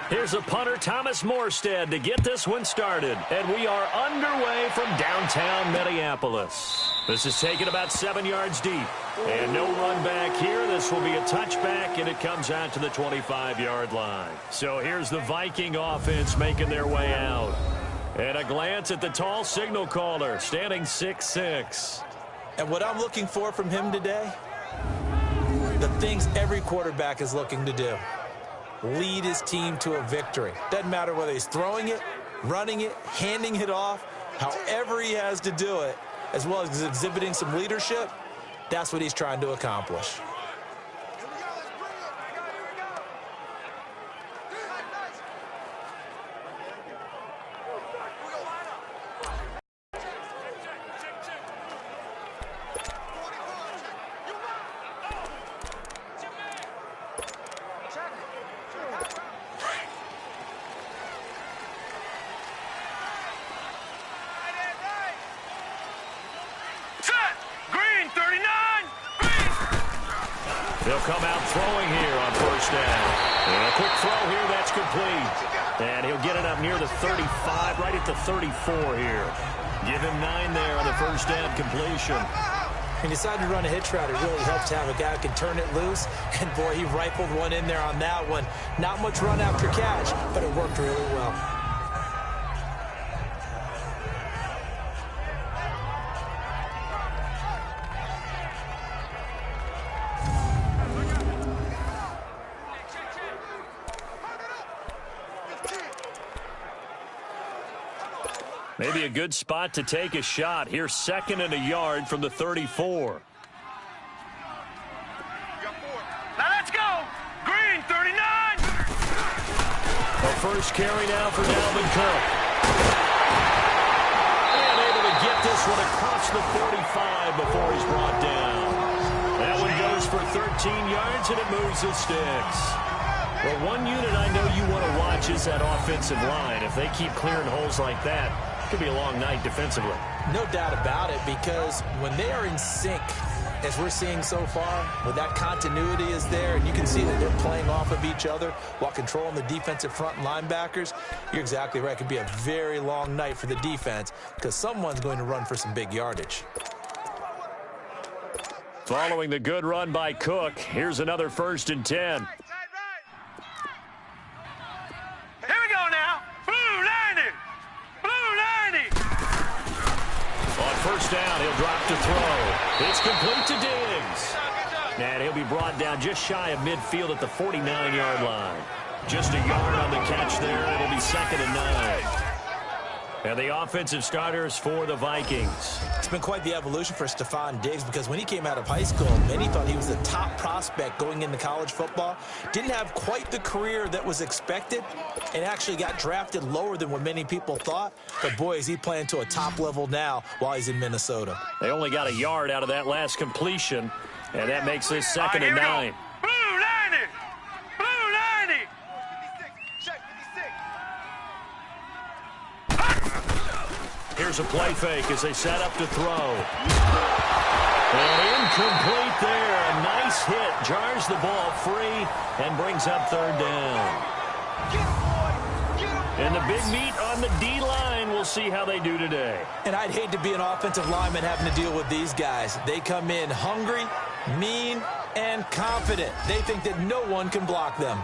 Here's a punter, Thomas Morstead, to get this one started. And we are underway from downtown Minneapolis. This is taken about 7 yards deep. And no run back here. This will be a touchback, and it comes out to the 25-yard line. So here's the Viking offense making their way out. And a glance at the tall signal caller, standing 6'6". And what I'm looking for from him today, the things every quarterback is looking to do. Lead his team to a victory. Doesn't matter whether he's throwing it, running it, handing it off, however he has to do it, as well as exhibiting some leadership, that's what he's trying to accomplish. They'll come out throwing here on first down. And a quick throw here, that's complete. And he'll get it up near the 35, right at the 34 here. Give him 9 there on the first down completion. He decided to run a hitch route. It really helps to have a guy who can turn it loose. And, boy, he rifled one in there on that one. Not much run after catch, but it worked really well. Maybe a good spot to take a shot. Here's 2nd and a yard from the 34. Now let's go. Green, 39. A first carry now for Dalvin Cook. And able to get this one across the 45 before he's brought down. That one goes for 13 yards, and it moves the sticks. Well, one unit I know you want to watch is that offensive line. If they keep clearing holes like that, it could be a long night defensively. No doubt about it, because when they are in sync, as we're seeing so far, when that continuity is there, and you can see that they're playing off of each other while controlling the defensive front linebackers, you're exactly right. It could be a very long night for the defense because someone's going to run for some big yardage. Following the good run by Cook, here's another 1st and 10. First down, he'll drop to throw. It's complete to Diggs. And he'll be brought down just shy of midfield at the 49-yard line. Just a yard on the catch there. It'll be 2nd and 9. And the offensive starters for the Vikings. It's been quite the evolution for Stephon Diggs, because when he came out of high school, many thought he was the top prospect going into college football. Didn't have quite the career that was expected, and actually got drafted lower than what many people thought. But, boy, is he playing to a top level now while he's in Minnesota. They only got a yard out of that last completion, and that makes this 2nd and 9. Here's a play fake as they set up to throw. And incomplete there. A nice hit. Jars the ball free and brings up 3rd down. And the big meat on the D-line. We'll see how they do today. And I'd hate to be an offensive lineman having to deal with these guys. They come in hungry, mean, and confident. They think that no one can block them.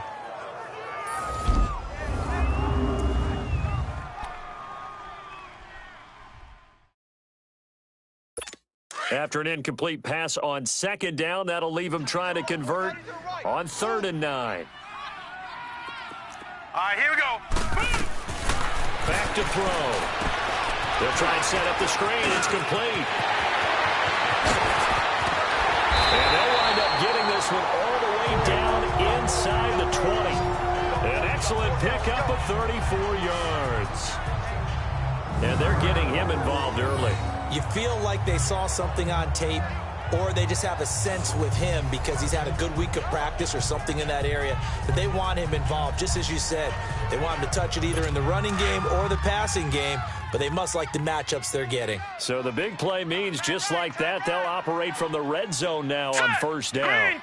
After an incomplete pass on 2nd down, that'll leave him trying to convert on 3rd and 9. All right, here we go. Back to throw. They'll try and set up the screen. It's complete. And they'll wind up getting this one all the way down inside the 20. An excellent pickup of 34 yards. And they're getting him involved early. You feel like they saw something on tape, or they just have a sense with him because he's had a good week of practice or something in that area that they want him involved. Just as you said, they want him to touch it either in the running game or the passing game, but they must like the matchups they're getting. So the big play means just like that, they'll operate from the red zone now on 1st down.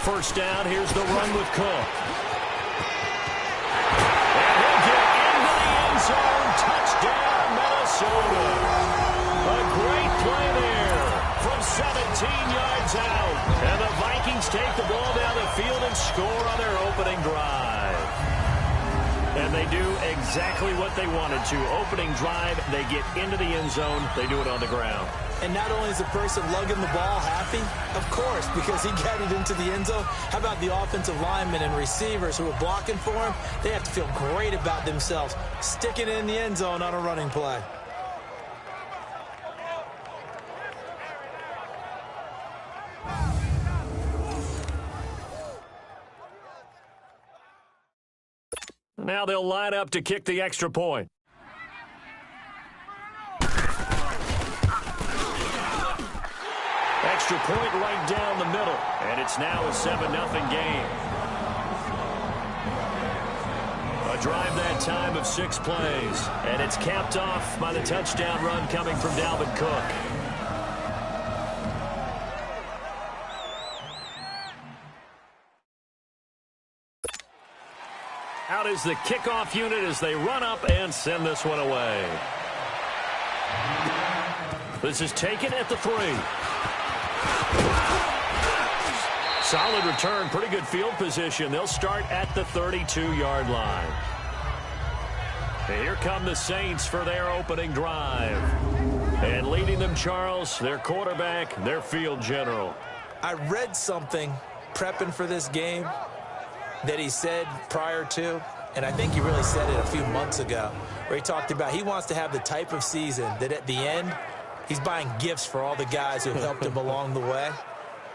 1st down, here's the run with Cook. touchdown, Minnesota. A great play there from 17 yards out. And the Vikings take the ball down the field and score on their opening drive. And they do exactly what they wanted to. Opening drive, they get into the end zone. They do it on the ground. And not only is the person lugging the ball happy, of course, because he got it into the end zone. How about the offensive linemen and receivers who are blocking for him? They have to feel great about themselves, sticking it in the end zone on a running play. Now they'll line up to kick the extra point. Extra point right down the middle. And it's now a 7-0 game. A drive that time of 6 plays. And it's capped off by the touchdown run coming from Dalvin Cook. Out is the kickoff unit as they run up and send this one away. This is taken at the 3. Solid return, pretty good field position. They'll start at the 32-yard line. And here come the Saints for their opening drive. And leading them, Charles, their quarterback, their field general. I read something prepping for this game that he said prior to, and I think he really said it a few months ago, where he talked about he wants to have the type of season that at the end, he's buying gifts for all the guys who have helped him along the way.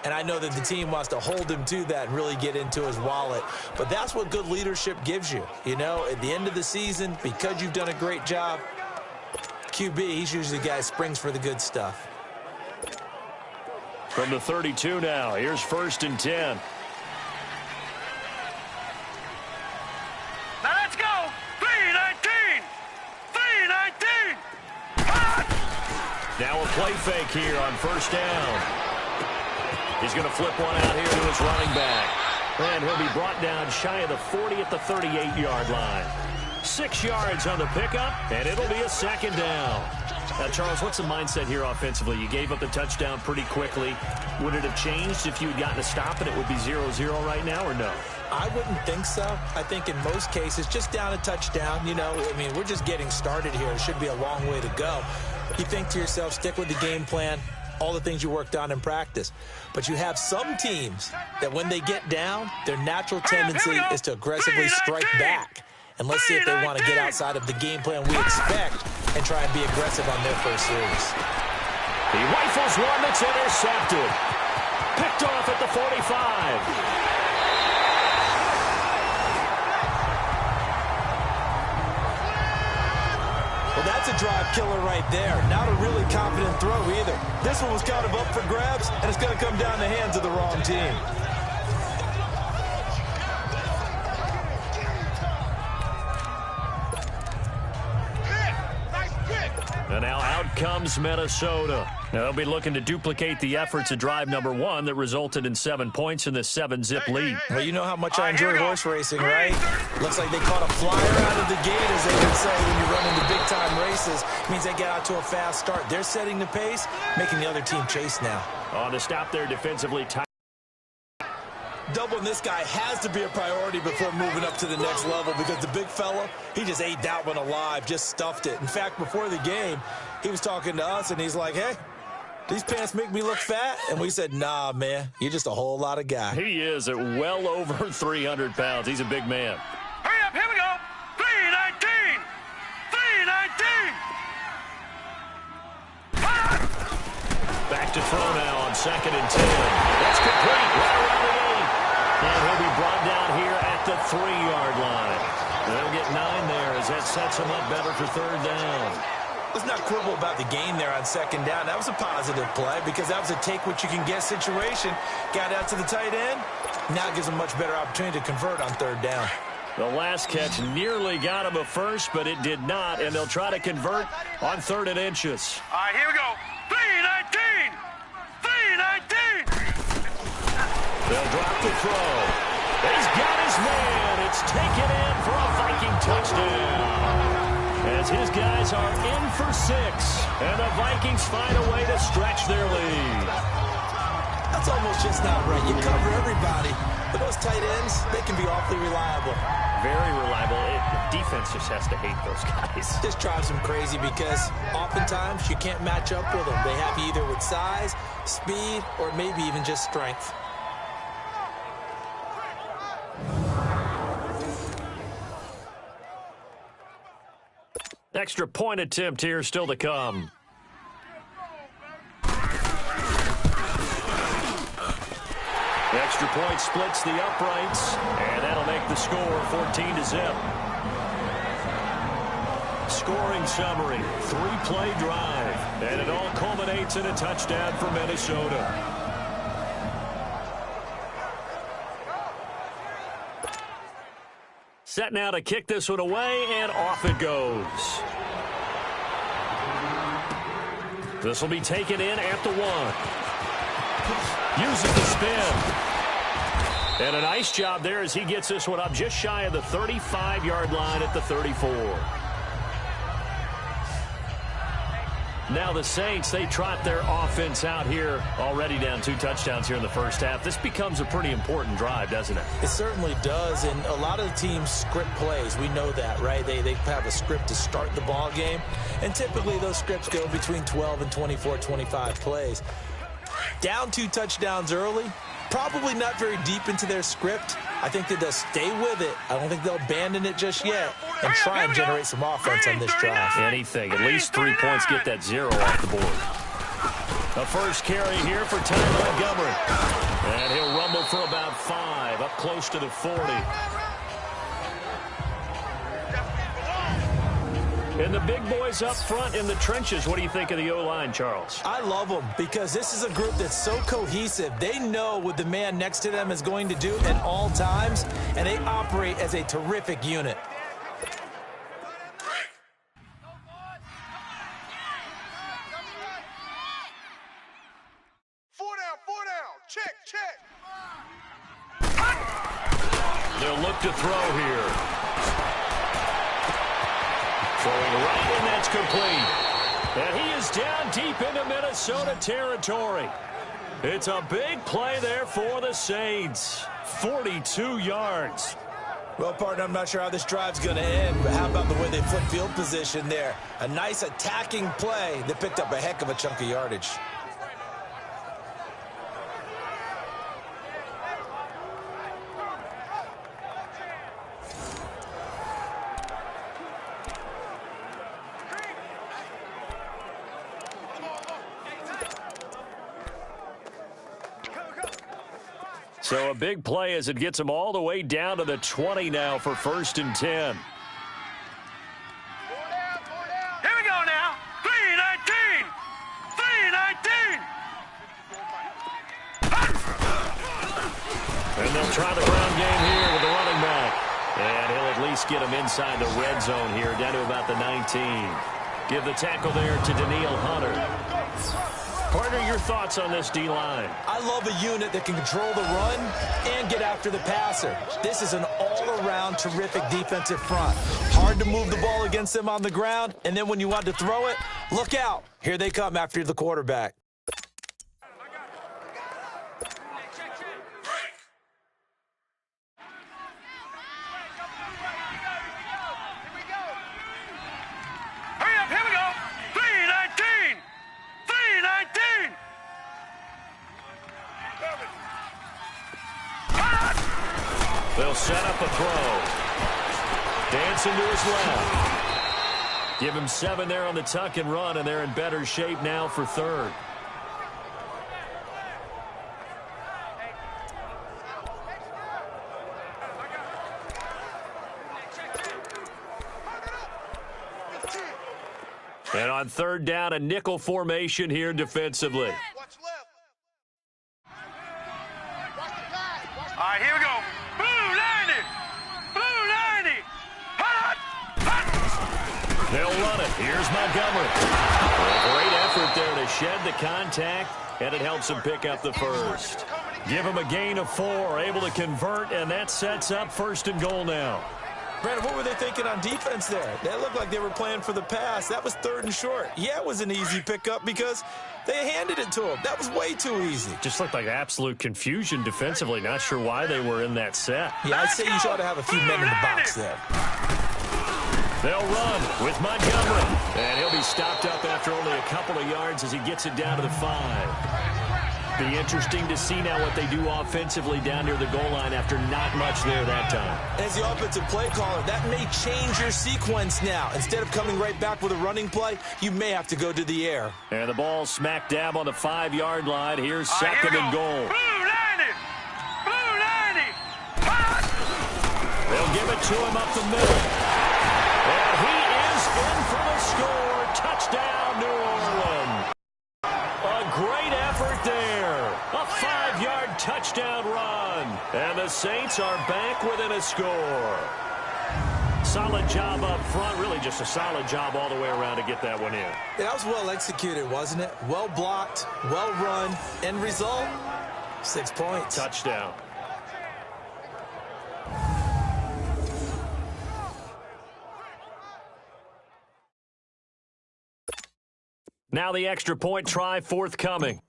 And I know that the team wants to hold him to that and really get into his wallet. But that's what good leadership gives you. You know, at the end of the season, because you've done a great job, QB, he's usually the guy who springs for the good stuff. From the 32 now, here's 1st and 10. Now let's go. 3-19. 3-19. Now a play fake here on 1st down. He's going to flip one out here to his running back. And he'll be brought down shy of the 40 at the 38-yard line. 6 yards on the pickup, and it'll be a 2nd down. Now, Charles, what's the mindset here offensively? You gave up the touchdown pretty quickly. Would it have changed if you had gotten a stop and it would be 0-0 right now, or no? I wouldn't think so. I think in most cases, just down a touchdown, you know, I mean, we're just getting started here. It should be a long way to go. You think to yourself, stick with the game plan, all the things you worked on in practice. But you have some teams that when they get down, their natural tendency is to aggressively strike back. And let's see if they want to get outside of the game plan we expect and try and be aggressive on their first series. He rifles one that's intercepted. Picked off at the 45. Well, that's a drive killer right there. Not a really confident throw either. This one was kind of up for grabs, and it's going to come down the hands of the wrong team. And now out comes Minnesota. Now they'll be looking to duplicate the efforts of drive number 1 that resulted in 7 points in this 7-zip lead. Well, you know how much I enjoy horse racing, right? Looks like they caught a flyer out of the gate, as they would say when you're running the big-time races. It means they get out to a fast start. They're setting the pace, making the other team chase now. On to stop there defensively. Doubling this guy has to be a priority before moving up to the next level, because the big fella, he just ate that one alive, just stuffed it. In fact, before the game, he was talking to us, and he's like, hey, these pants make me look fat? And we said, nah, man, you're just a whole lot of guy. He is at well over 300 pounds. He's a big man. Hurry up, here we go. 3-19. 3-19. Back to throw now on 2nd and 10. That's complete right around the 8. And he'll be brought down here at the 3-yard line. They'll get 9 there as that sets him up better for 3rd down. Let's not quibble about the gain there on 2nd down. That was a positive play because that was a take-what-you-can-get situation. Got out to the tight end. Now it gives him a much better opportunity to convert on 3rd down. The last catch nearly got him a first, but it did not, and they'll try to convert on 3rd and inches. All right, here we go. 3-19. 3-19. They'll drop the throw. He's got his man. It's taken in for a Viking touchdown. as his guys are in for 6. And the Vikings find a way to stretch their lead. That's almost just not right. You cover everybody. But those tight ends, they can be awfully reliable. Very reliable. The defense just has to hate those guys. This drives them crazy because oftentimes you can't match up with them. They have you either with size, speed, or maybe even just strength. Extra point attempt here still to come. Extra point splits the uprights, and that'll make the score 14-0. Scoring summary, 3-play drive, and it all culminates in a touchdown for Minnesota. Set now to kick this one away, and off it goes. This will be taken in at the 1. Uses the spin. And a nice job there as he gets this one up just shy of the 35-yard line at the 34. Now the Saints, they trot their offense out here, already down 2 touchdowns here in the first half. This becomes a pretty important drive, doesn't it? It certainly does, and a lot of the teams script plays. We know that, right? They have a script to start the ball game, and typically those scripts go between 12 and 24, 25 plays. Down 2 touchdowns early, probably not very deep into their script. I think that they'll stay with it. I don't think they'll abandon it just yet and try and generate some offense on this drive. Anything. At least 3 points, get that 0 off the board. A first carry here for Ty Montgomery. And he'll rumble for about 5, up close to the 40. And the big boys up front in the trenches. What do you think of the O-line, Charles? I love them because this is a group that's so cohesive. They know what the man next to them is going to do at all times, and they operate as a terrific unit. Four down. Check. They'll look to throw here. Throwing right, and that's complete. And he is down deep into Minnesota territory. It's a big play there for the Saints. 42 yards. Well, partner, I'm not sure how this drive's going to end, but how about the way they flip field position there? A nice attacking play that picked up a heck of a chunk of yardage. So a big play as it gets them all the way down to the 20 now for 1st and 10. Here we go now. 3-19. And they'll try the ground game here with the running back. And he'll at least get him inside the red zone here, down to about the 19. Give the tackle there to Daniil Hunter. Partner, your thoughts on this D-line? I love a unit that can control the run and get after the passer. This is an all-around terrific defensive front. Hard to move the ball against them on the ground, and then when you want to throw it, look out. Here they come after the quarterback. They'll set up a throw. Dancing to his left. Give him 7 there on the tuck and run, and they're in better shape now for 3rd. And on 3rd down, a nickel formation here defensively. All right, here we go. Blue 90. Hot. They'll run it. Here's Montgomery. A great effort there to shed the contact, and it helps him pick up the 1st. Give him a gain of 4, able to convert, and that sets up 1st and goal now. Brandon, what were they thinking on defense there? That looked like they were playing for the pass. That was 3rd and short. Yeah, it was an easy pickup because they handed it to him. That was way too easy. Just looked like absolute confusion defensively. Not sure why they were in that set. Yeah, I'd say you ought to have a few men in the box there. They'll run with Montgomery. And he'll be stopped up after only a couple of yards as he gets it down to the 5. Be interesting to see now what they do offensively down near the goal line after not much there that time. As the offensive play caller, that may change your sequence now. Instead of coming right back with a running play, you may have to go to the air. And the ball smack dab on the 5-yard line. Here's 2nd and goal. Blue 90! Blue 90! Pass! They'll give it to him up the middle. And he is in for the score. Touchdown, New Orleans. A great effort there. A 5-yard touchdown run. And the Saints are back within a score. Solid job up front. Really just a solid job all the way around to get that one in. Yeah, that was well executed, wasn't it? Well blocked, well run. End result, 6 points. Touchdown. Now the extra point try forthcoming.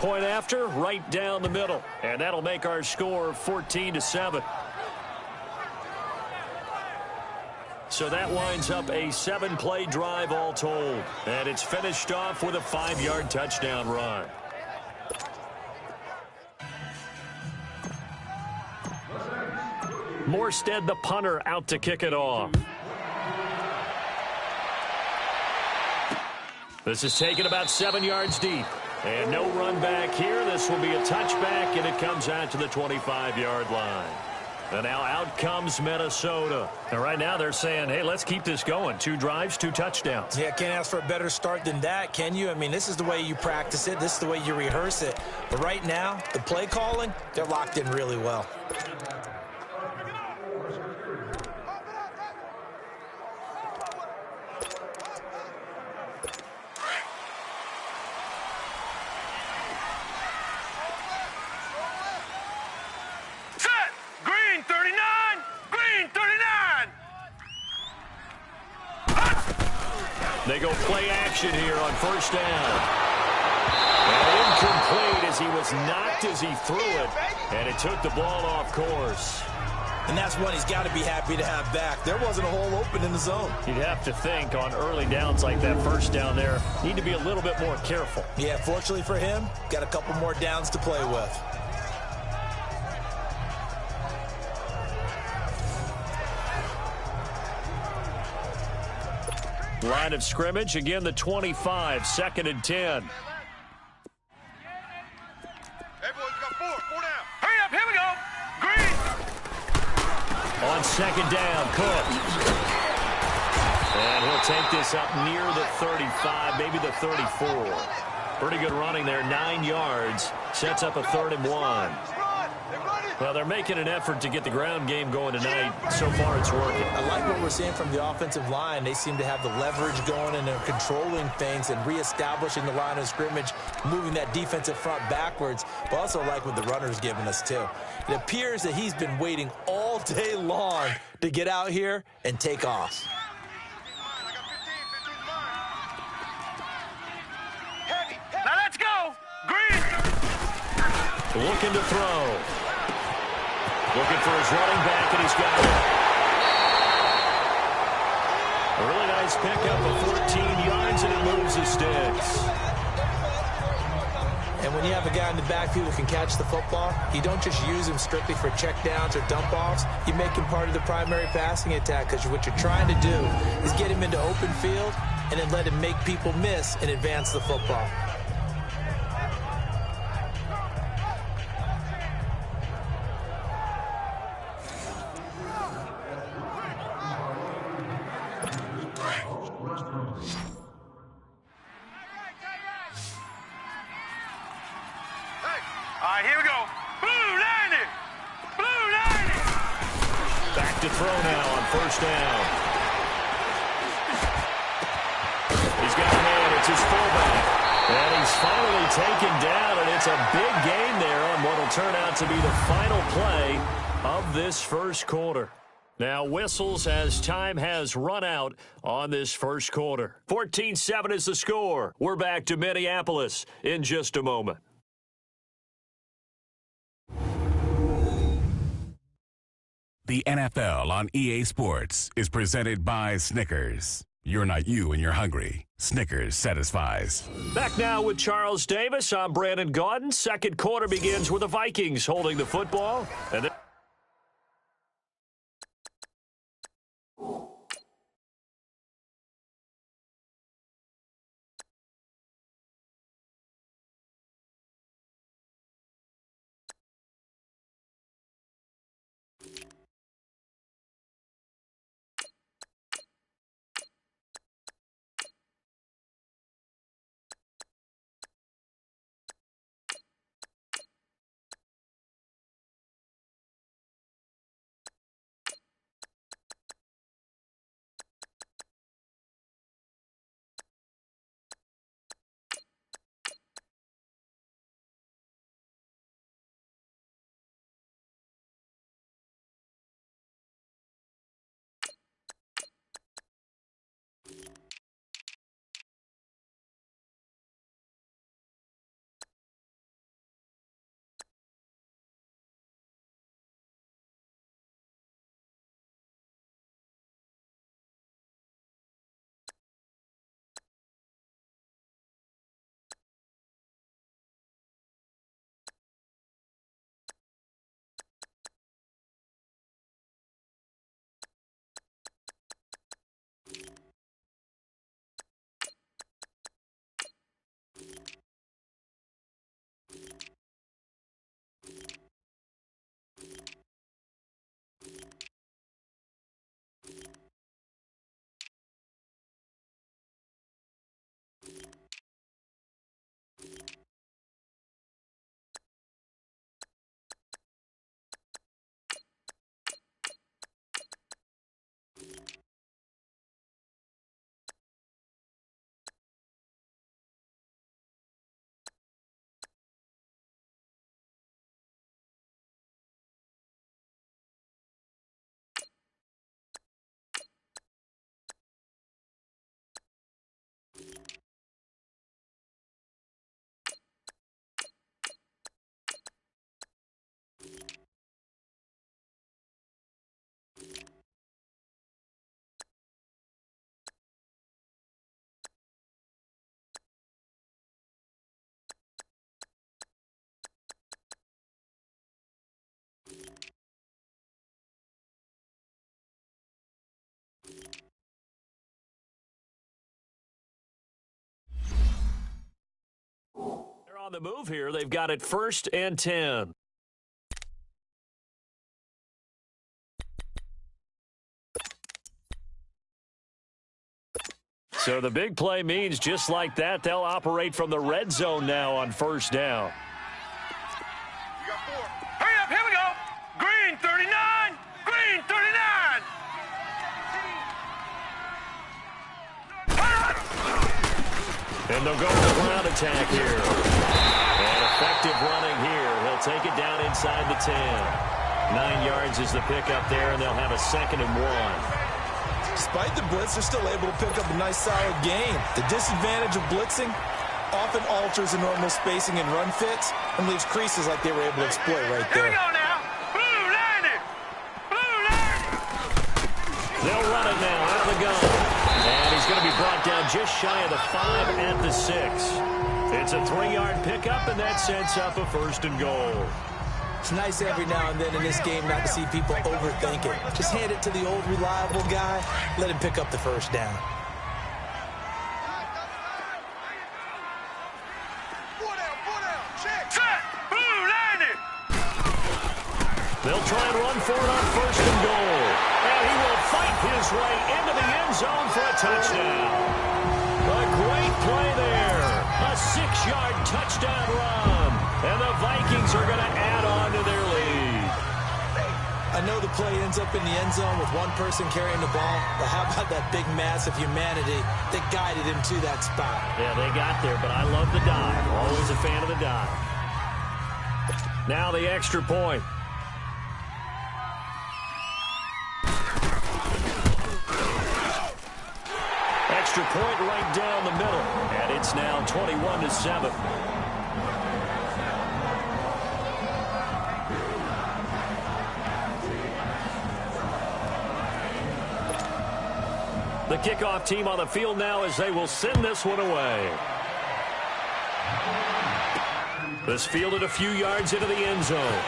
Point after, right down the middle. And that'll make our score 14-7. So that winds up a 7-play drive all told. And it's finished off with a 5-yard touchdown run. Morstead, the punter, out to kick it off. This is taken about 7 yards deep. And no run back here. This will be a touchback, and it comes out to the 25-yard line. And now out comes Minnesota. And right now they're saying, hey, let's keep this going. 2 drives, 2 touchdowns. Yeah, can't ask for a better start than that, can you? I mean, this is the way you practice it. This is the way you rehearse it. But right now, the play calling, they're locked in really well. They go play action here on 1st down. And incomplete as he was knocked as he threw it. And it took the ball off course. And that's one he's got to be happy to have back. There wasn't a hole open in the zone. You'd have to think on early downs like that 1st down there, need to be a little bit more careful. Yeah, fortunately for him, got a couple more downs to play with. Line of scrimmage, again the 25, 2nd and 10. Hey, boys, we got 4 down. Hurry up, here we go. Green. On 2nd down, Cook. And he'll take this up near the 35, maybe the 34. Pretty good running there, 9 yards. Sets up a 3rd and 1. Well, they're making an effort to get the ground game going tonight. So far, it's working. I like what we're seeing from the offensive line. They seem to have the leverage going, and they're controlling things and reestablishing the line of scrimmage, moving that defensive front backwards. But also like what the runner's giving us, too. It appears that he's been waiting all day long to get out here and take off. Now let's go. Green. Looking to throw. Looking for his running back, and he's got it. A really nice pickup of 14 yards, and it moves the sticks. And when you have a guy in the backfield who can catch the football, you don't just use him strictly for checkdowns or dump-offs. You make him part of the primary passing attack, because what you're trying to do is get him into open field and then let him make people miss and advance the football. All right, here we go. Blue 90. Blue 90. Back to throw now on 1st down. He's got a man. It's his fullback. And he's finally taken down, and it's a big gain there on what will turn out to be the final play of this first quarter. Now whistles as time has run out on this first quarter. 14-7 is the score. We're back to Minneapolis in just a moment. The NFL on EA Sports is presented by Snickers. You're not you when you're hungry. Snickers satisfies. Back now with Charles Davis. I'm Brandon Gaudin. Second quarter begins with the Vikings holding the football. And then they're on the move here. They've got it 1st and 10. So the big play means just like that, they'll operate from the red zone now on 1st down. Hurry up, here we go. Green 39. Green 39. And they'll go with the ground attack here. And effective running here. He'll take it down inside the 10. 9 yards is the pickup there, and they'll have a 2nd and 1. Despite the blitz, they're still able to pick up a nice, solid gain. The disadvantage of blitzing often alters the normal spacing and run fits and leaves creases like they were able to exploit right Here we there. go now. Blue 90. Blue 90. They'll run it now out of the gun. And he's going to be brought down just shy of the 5 at the 6. It's a 3-yard pickup, and that sets up a 1st and goal. It's nice every now and then in this game not to see people overthink it. Just hand it to the old reliable guy, let him pick up the 1st down. Set. Blue 90. They'll try and run for it on 1st and goal. And he will fight his way into the end zone for a touchdown. A great play there. A 6-yard touchdown run. And the Vikings are going to add on to their lead. I know the play ends up in the end zone with one person carrying the ball, but how about that big mass of humanity that guided him to that spot? Yeah, they got there, but I love the dive. Always a fan of the dive. Now the extra point. Extra point right down the middle, and it's now 21-7. The kickoff team on the field now as they will send this one away. This fielded a few yards into the end zone.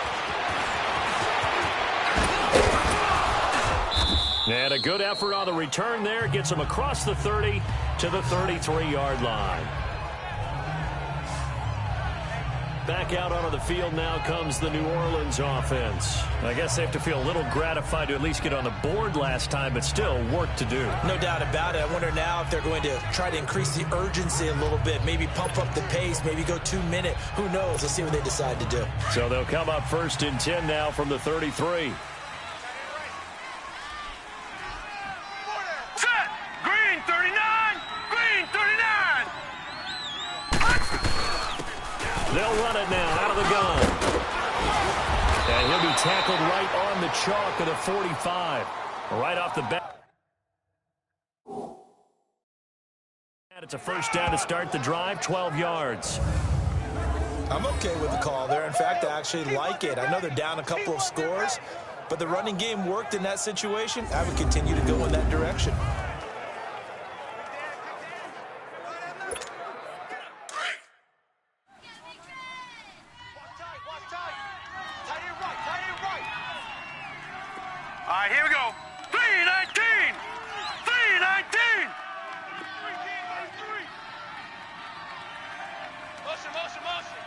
And a good effort on the return there. Gets them across the 30 to the 33-yard line. Back out onto the field now comes the New Orleans offense. I guess they have to feel a little gratified to at least get on the board last time, but still work to do. No doubt about it. I wonder now if they're going to try to increase the urgency a little bit, maybe pump up the pace, maybe go 2-minute. Who knows? Let's see what they decide to do. So they'll come up 1st and 10 now from the 33. Set! Green 39! Green 39! They'll run it now out of the gun. And he'll be tackled right on the chalk of the 45. Right off the bat. It's a first down to start the drive, 12 yards. I'm okay with the call there. In fact, I actually like it. I know they're down a couple of scores, but the running game worked in that situation. I would continue to go in that direction. All right, here we go. 319! 319! Motion, motion, motion.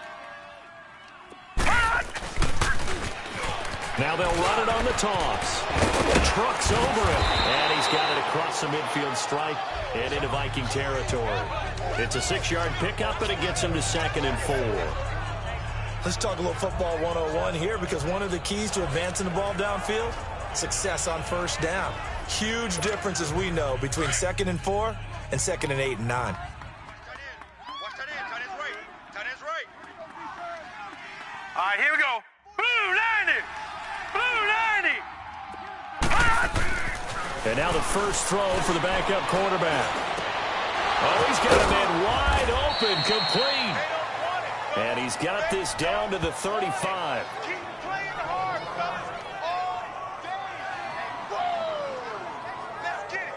Now they'll run it on the toss. The truck's over him. And he's got it across the midfield stripe and into Viking territory. It's a 6-yard pickup, and it gets him to 2nd and 4. Let's talk a little football 101 here, because one of the keys to advancing the ball downfield, success on first down. Huge difference, as we know, between 2nd and 4 and 2nd and 8 and 9. Watch that in. Tight end's right. Tight end's right. All right, here we go. Blue 90! Blue 90! And now the first throw for the backup quarterback. Oh, he's got a man wide open, complete. And he's got this down to the 35. Keep playing hard, fellas. All day. Whoa! Let's get it.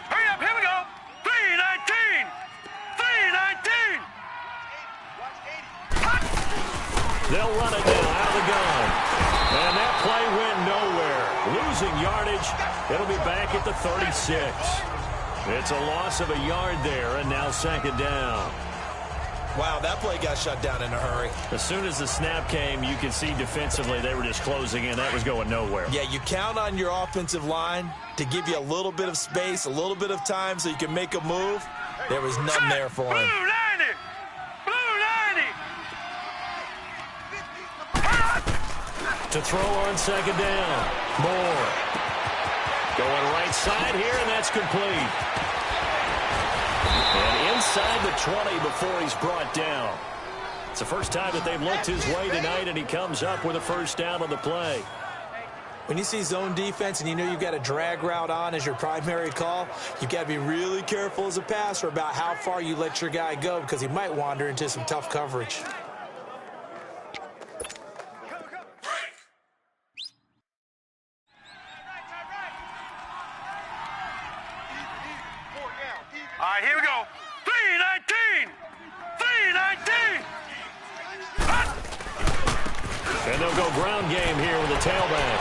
Hurry up, here we go. 319! 319! They'll run it now out of the gun. And that play went nowhere. Losing yardage. It'll be back at the 36. It's a loss of a yard there, and now 2nd down. Wow, that play got shut down in a hurry. As soon as the snap came, you could see defensively they were just closing in. That was going nowhere. Yeah, you count on your offensive line to give you a little bit of space, a little bit of time so you can make a move. There was none there for him. Blue 90! Blue 90! To throw on 2nd down. Moore. Going right side here, and that's complete. And inside the 20 before he's brought down. It's the first time that they've looked his way tonight, and he comes up with a first down on the play. When you see zone defense and you know you've got a drag route on as your primary call, you've got to be really careful as a passer about how far you let your guy go, because he might wander into some tough coverage. All right, here we go. 319! 319! And And they'll go ground game here with the tailback.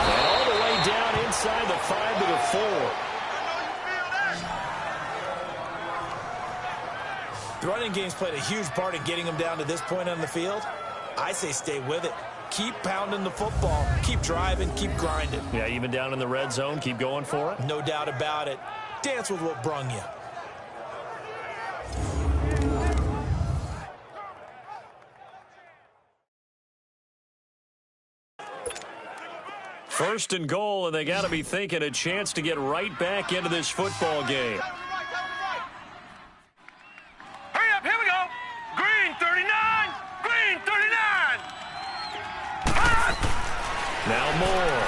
And all the way down inside the 5 to the 4. The running game's played a huge part in getting them down to this point on the field. I say stay with it. Keep pounding the football. Keep driving. Keep grinding. Yeah, even down in the red zone, keep going for it. No doubt about it. Dance with what brung you. First and goal, and they got to be thinking a chance to get right back into this football game. Hurry up, here we go. Green 39, green 39. Now Moore.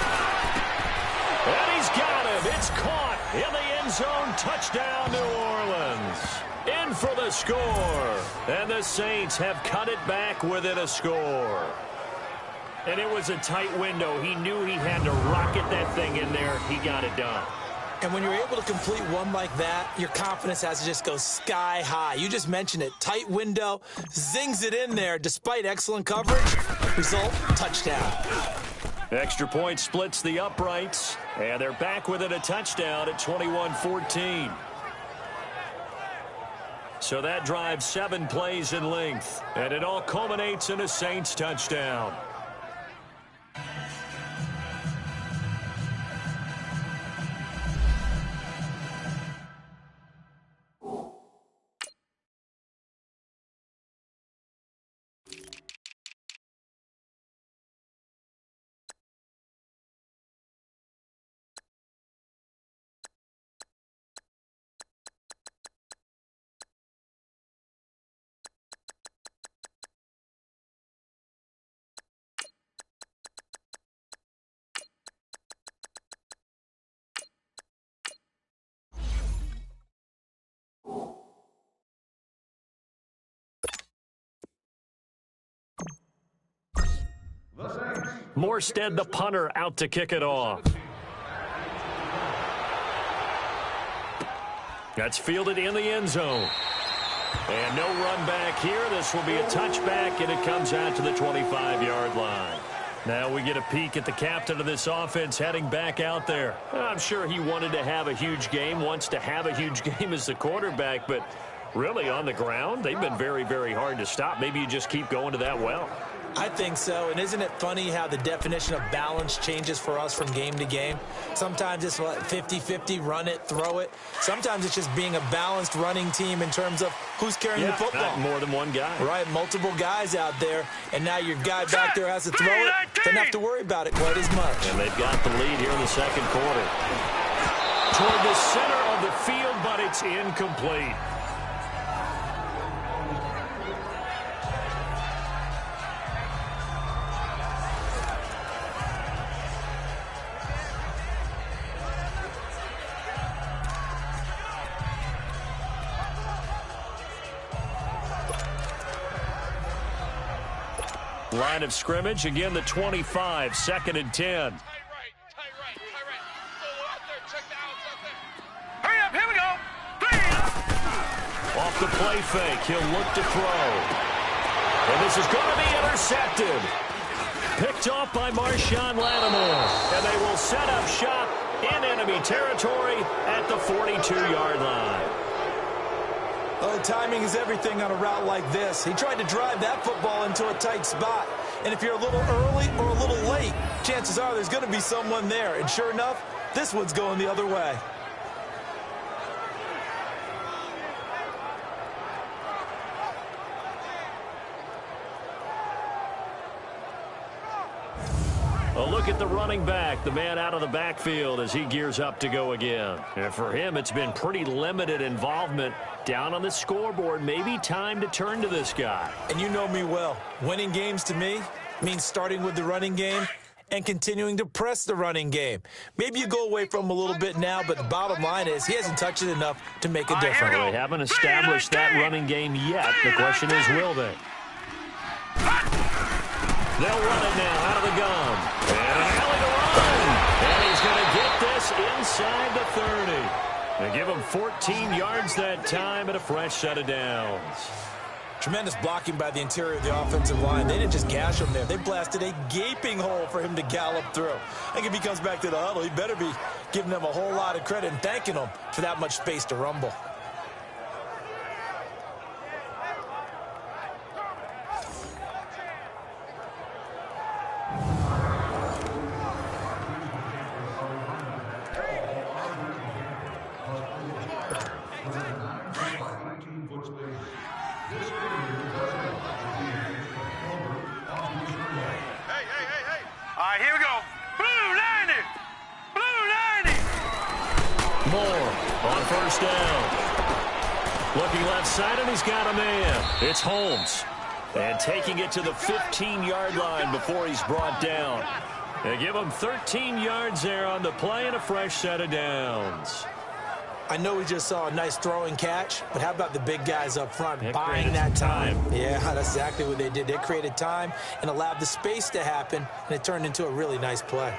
And he's got it. It's caught in the end zone. Touchdown, New Orleans. In for the score. And the Saints have cut it back within a score. And it was a tight window. He knew he had to rocket that thing in there. He got it done. And when you're able to complete one like that, your confidence has to just go sky high. You just mentioned it. Tight window, zings it in there despite excellent coverage. Result, touchdown. Extra point splits the uprights. And they're back within a touchdown at 21-14. So that drives 7 plays in length. And it all culminates in a Saints touchdown. Morstead, the punter, out to kick it off. That's fielded in the end zone. And no run back here. This will be a touchback, and it comes out to the 25-yard line. Now we get a peek at the captain of this offense heading back out there. I'm sure he wanted to have a huge game, wants to have a huge game as the quarterback, but really on the ground, they've been very, very hard to stop. Maybe you just keep going to that well. I think so, and isn't it funny how the definition of balance changes for us from game to game? Sometimes it's 50-50, run it, throw it. Sometimes it's just being a balanced running team in terms of who's carrying the football. Not more than one guy. Right, multiple guys out there, and now your guy back there has to throw it. Doesn't have to worry about it quite as much. And they've got the lead here in the second quarter. Toward the center of the field, but it's incomplete. Line of scrimmage, again the 25, 2nd and 10. Hurry up, here we go. Off the play fake, he'll look to throw. And this is going to be intercepted. Picked off by Marshawn Lattimore. And they will set up shop in enemy territory at the 42-yard line. Oh, timing is everything on a route like this. He tried to drive that football into a tight spot. And if you're a little early or a little late, chances are there's going to be someone there. And sure enough, this one's going the other way. A look at the running back, the man out of the backfield as he gears up to go again. And for him, it's been pretty limited involvement down on the scoreboard. Maybe time to turn to this guy. And you know me well. Winning games to me means starting with the running game and continuing to press the running game. Maybe you go away from him a little bit now, but the bottom line is he hasn't touched it enough to make a difference. Well, they haven't established that running game yet. The question is, will they? They'll run it now out of the gun. And a hell of a run. And he's going to get this inside the 30. They give him 14 yards that time and a fresh set of downs. Tremendous blocking by the interior of the offensive line. They didn't just gash him there. They blasted a gaping hole for him to gallop through. I think if he comes back to the huddle, he better be giving them a whole lot of credit and thanking them for that much space to rumble. Looking left side, and he's got a man. It's Holmes. And taking it to the 15-yard line before he's brought down. They give him 13 yards there on the play and a fresh set of downs. I know we just saw a nice throwing catch, but how about the big guys up front buying that time? Yeah, that's exactly what they did. They created time and allowed the space to happen, and it turned into a really nice play.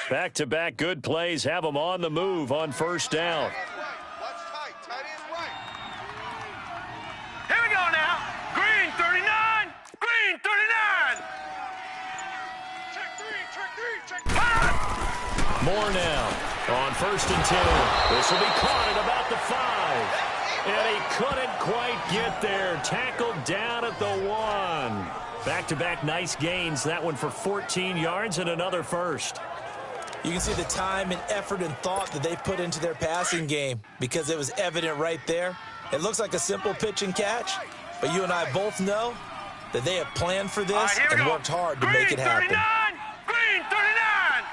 Back-to-back good plays have them on the move on first down. Here we go now. Green 39. Green 39. Check three. More now on 1st and 10. This will be caught at about the 5. And he couldn't quite get there. Tackled down at the 1. Back-to-back nice gains. That one for 14 yards and another first. You can see the time and effort and thought that they put into their passing game because it was evident right there. It looks like a simple pitch and catch, but you and I both know that they have planned for this and worked hard to make it happen. Green 39!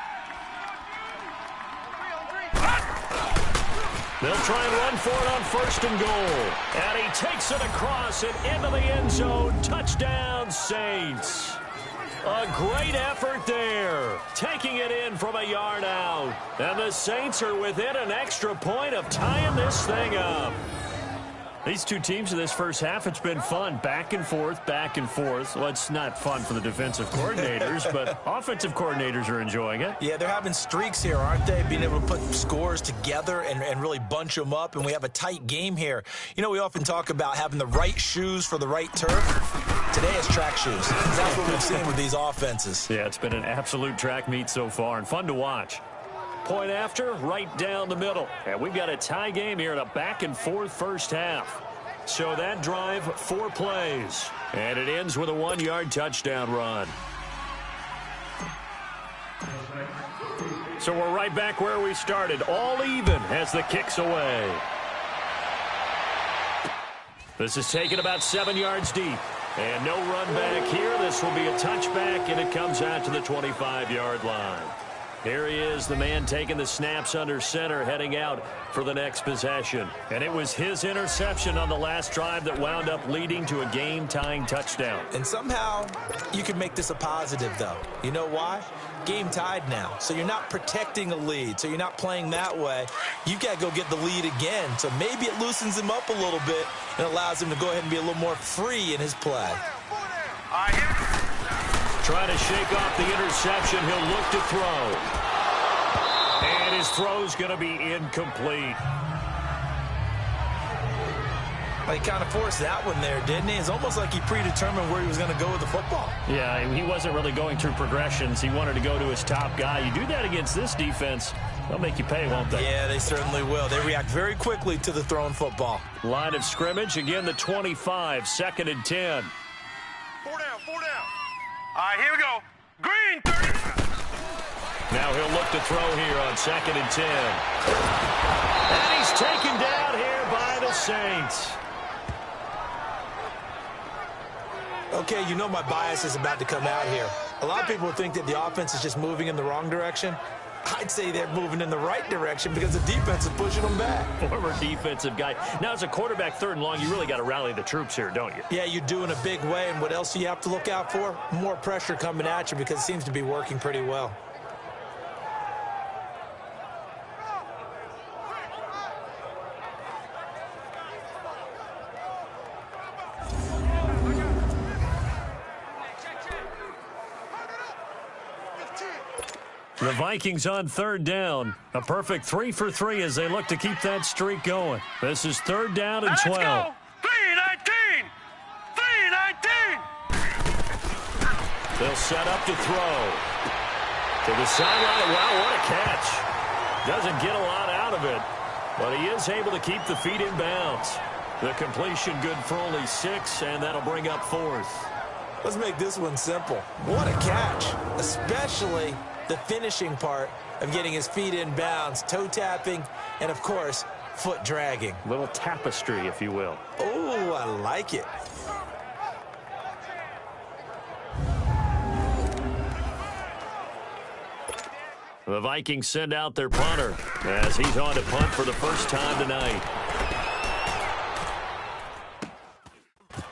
They'll try and run for it on 1st and goal. And he takes it across and into the end zone. Touchdown, Saints. A great effort there, taking it in from a yard out. And the Saints are within an extra point of tying this thing up. These two teams in this first half, it's been fun. Back and forth, back and forth. Well, it's not fun for the defensive coordinators, but offensive coordinators are enjoying it. Yeah, they're having streaks here, aren't they? Being able to put scores together and really bunch them up, and we have a tight game here. You know, we often talk about having the right shoes for the right turf. Today it's track shoes. That's what we've seen with these offenses. Yeah, it's been an absolute track meet so far and fun to watch. Point after, right down the middle. And we've got a tie game here in a back-and-forth first half. So that drive, 4 plays. And it ends with a 1-yard touchdown run. So we're right back where we started, all even as the kick's away. This is taken about 7 yards deep. And no run back here. This will be a touchback, and it comes out to the 25-yard line. Here he is, the man taking the snaps under center, heading out for the next possession. And it was his interception on the last drive that wound up leading to a game-tying touchdown. And somehow you can make this a positive, though. You know why? Game tied now. So you're not protecting a lead. So you're not playing that way. You've got to go get the lead again. So maybe it loosens him up a little bit and allows him to go ahead and be a little more free in his play. Trying to shake off the interception. He'll look to throw. And his throw's going to be incomplete. Well, he kind of forced that one there, didn't he? It's almost like he predetermined where he was going to go with the football. Yeah, he wasn't really going through progressions. He wanted to go to his top guy. You do that against this defense, they'll make you pay, won't they? Yeah, they certainly will. They react very quickly to the thrown football. Line of scrimmage, again the 25, 2nd and 10. 4 down, 4 down. All right, here we go. Green 30. Now he'll look to throw here on 2nd and 10. And he's taken down here by the Saints. Okay, you know my bias is about to come out here. A lot of people think that the offense is just moving in the wrong direction. I'd say they're moving in the right direction because the defense is pushing them back. Former defensive guy. Now, as a quarterback 3rd and long, you really got to rally the troops here, don't you? Yeah, you do in a big way. And what else do you have to look out for? More pressure coming at you because it seems to be working pretty well. The Vikings on third down. A perfect 3 for 3 as they look to keep that streak going. This is third down and 12. Let's go. 3-19. 3-19. They'll set up to throw. To the sideline. Wow, what a catch. Doesn't get a lot out of it, but he is able to keep the feet in bounds. The completion good for only 6, and that'll bring up 4th. Let's make this one simple. What a catch, especially the finishing part of getting his feet in bounds, toe tapping, and of course, foot dragging. Little tapestry, if you will. Oh, I like it. The Vikings send out their punter as he's on to punt for the first time tonight.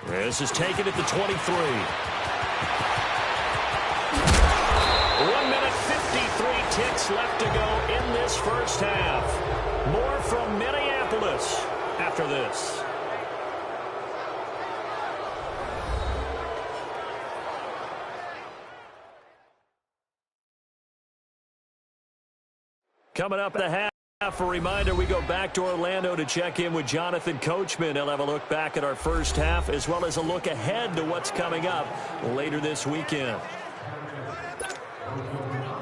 This is taken at the 23. 1 minute 53 ticks left to go in this first half. More from Minneapolis after this. Coming up at the half, a reminder, we go back to Orlando to check in with Jonathan Coachman. He'll have a look back at our first half as well as a look ahead to what's coming up later this weekend.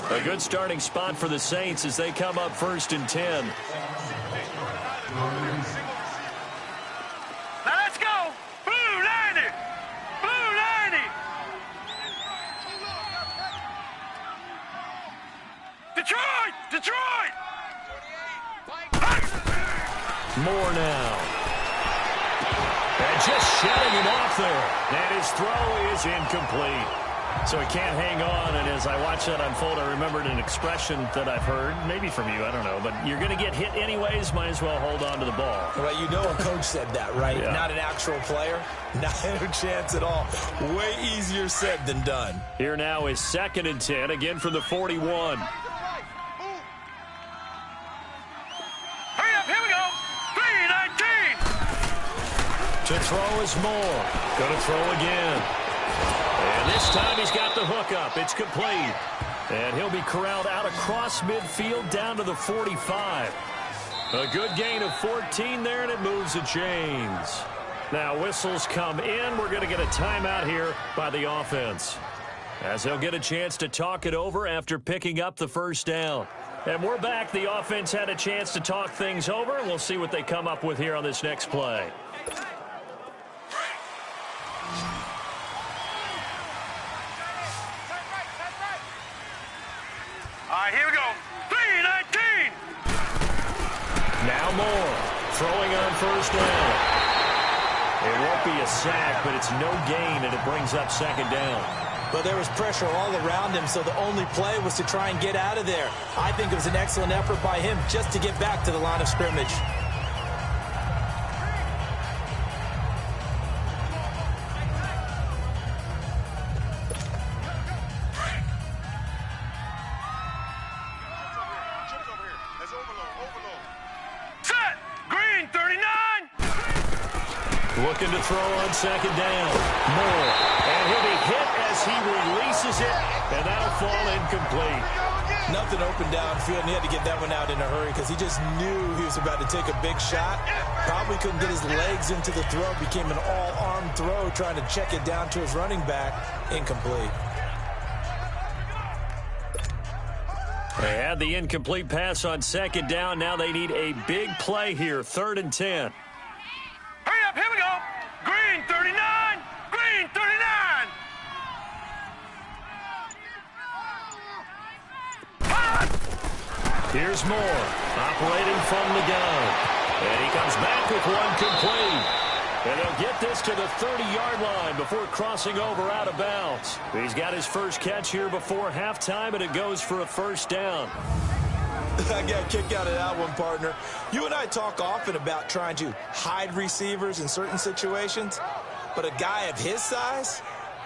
A good starting spot for the Saints as they come up 1st and 10. Now let's go. Blue 90. Blue 90. Detroit. Detroit. More now. And just shutting him off there. And his throw is incomplete. So he can't hang on. And as I watch that unfold, I remembered an expression that I've heard, maybe from you, I don't know. But you're going to get hit anyways, might as well hold on to the ball. Well, you know a coach said that, right? Yeah. Not an actual player. Not a chance at all. Way easier said than done. Here now is 2nd and 10, again from the 41. To throw is Moore. Going to throw again. And this time he's got the hook up. It's complete. And he'll be corralled out across midfield down to the 45. A good gain of 14 there, and it moves the chains. Now whistles come in. We're going to get a timeout here by the offense, as they'll get a chance to talk it over after picking up the first down. And we're back. The offense had a chance to talk things over, and we'll see what they come up with here on this next play. All right, here we go. 3-19. Now Moore throwing on first down. It won't be a sack, but it's no gain, and it brings up 2nd down. But there was pressure all around him, so the only play was to try and get out of there. I think it was an excellent effort by him just to get back to the line of scrimmage. Looking to throw on 2nd down. Moore. And he'll be hit as he releases it, and that'll fall incomplete. Nothing open downfield, and he had to get that one out in a hurry because he just knew he was about to take a big shot. Probably couldn't get his legs into the throw. Became an all-arm throw, trying to check it down to his running back. Incomplete. They had the incomplete pass on 2nd down. Now they need a big play here. 3rd and 10. Hurry up, here we go. Green 39. Green 39. Here's Moore operating from the gun. And he comes back with one complete. And they'll get this to the 30-yard line before crossing over out of bounds. He's got his first catch here before halftime, and it goes for a first down. I got a kick out of that one, partner. You and I talk often about trying to hide receivers in certain situations, but a guy of his size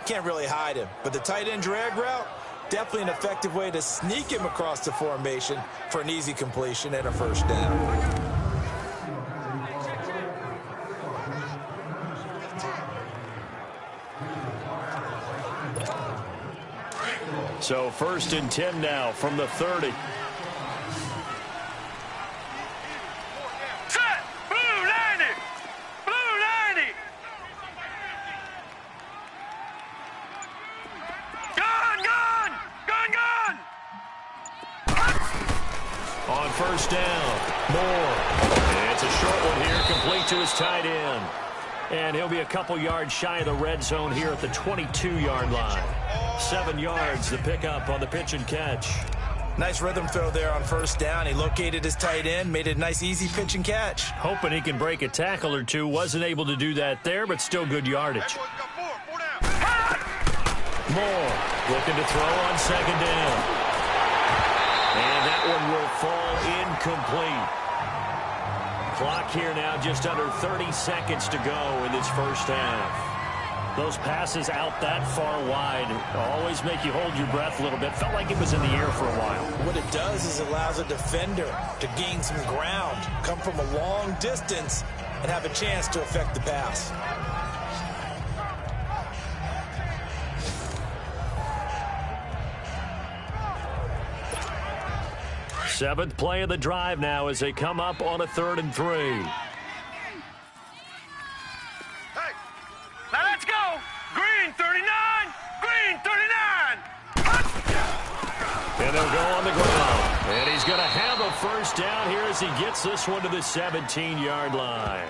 can't really hide him. But the tight end drag route, definitely an effective way to sneak him across the formation for an easy completion and a first down. So 1st and 10 now from the 30. Set! Blue 90! Blue 90! Gun! Gun! Gun! Gun! On 1st down, Moore. It's a short one here, complete to his tight end. And he'll be a couple yards shy of the red zone here at the 22-yard line. 7 yards, the pickup on the pitch and catch. Nice rhythm throw there on 1st down. He located his tight end, made it a nice, easy pitch and catch. Hoping he can break a tackle or two. Wasn't able to do that there, but still good yardage. Moore looking to throw on 2nd down. And that one will fall incomplete. Clock here now just under 30 seconds to go in this 1st half. Those passes out that far wide always make you hold your breath a little bit. Felt like it was in the air for a while. What it does is it allows a defender to gain some ground, come from a long distance, and have a chance to affect the pass. Seventh play of the drive now as they come up on a 3rd and 3. Hey! Now let's go! Green 39! Green 39! And they'll go on the ground. And he's going to have a 1st down here as he gets this one to the 17-yard line.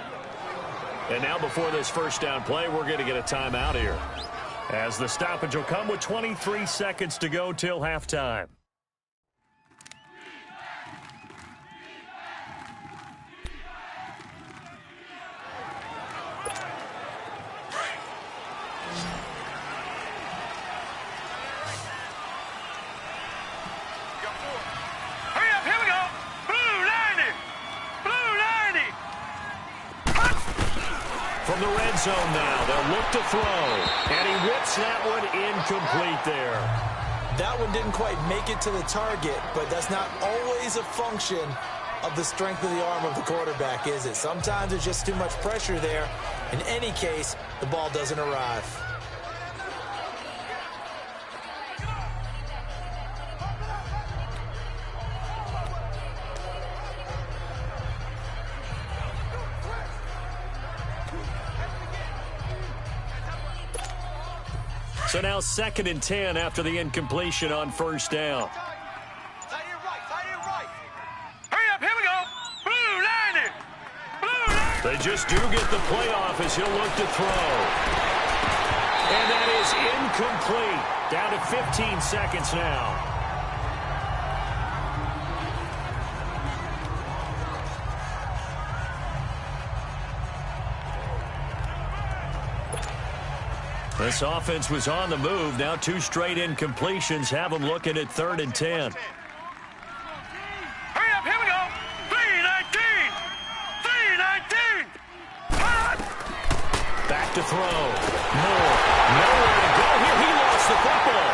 And now before this 1st down play, we're going to get a timeout here, as the stoppage will come with 23 seconds to go till halftime. From the red zone now, they'll look to throw. And he whips that one incomplete there. That one didn't quite make it to the target, but that's not always a function of the strength of the arm of the quarterback, is it? Sometimes there's just too much pressure there. In any case, the ball doesn't arrive. So now 2nd and 10 after the incompletion on 1st down. Tight end right. Hurry up, here we go. Blue 90. Blue 90. They just do get the playoff as he'll look to throw. And that is incomplete. Down to 15 seconds now. This offense was on the move. Now 2 straight incompletions have them looking at 3rd and 10. Hurry up, here we go. 319. 319. Back to throw. Moore. Nowhere to go here. He lost the football.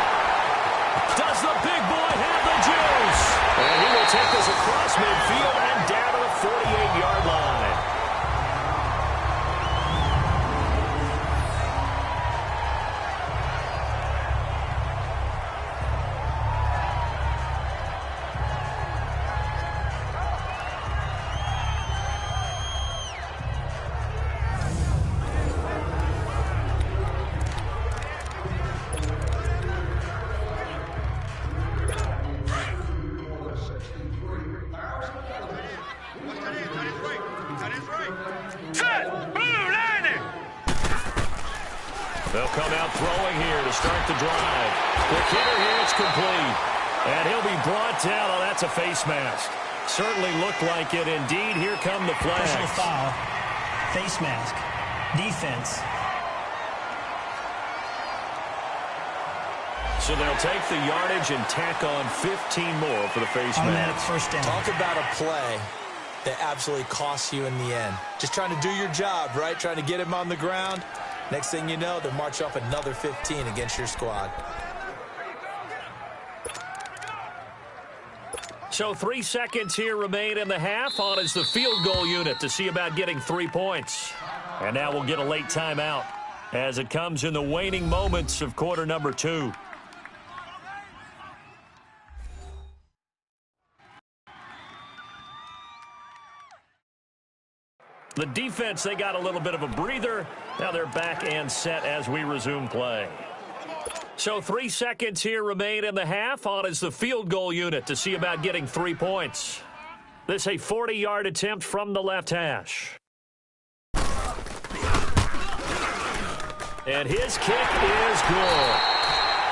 Does the big boy have the juice? And he will take this across midfield and down to the 48-yard line. They'll come out throwing here to start the drive. The kicker here, it's complete. And he'll be brought down. Oh, that's a face mask. Certainly looked like it. Indeed, here come the flags. Personal foul, face mask, defense. So they'll take the yardage and tack on 15 more for the face Automatic mask. 1st down. Talk about a play that absolutely costs you in the end. Just trying to do your job, right? Trying to get him on the ground. Next thing you know, they'll march off another 15 against your squad. So 3 seconds here remain in the half. On is the field goal unit to see about getting 3 points. And now we'll get a late timeout as it comes in the waning moments of quarter number 2. The defense, they got a little bit of a breather. Now they're back and set as we resume play. So 3 seconds here remain in the half. On is the field goal unit to see about getting 3 points. This a 40-yard attempt from the left hash. And his kick is good.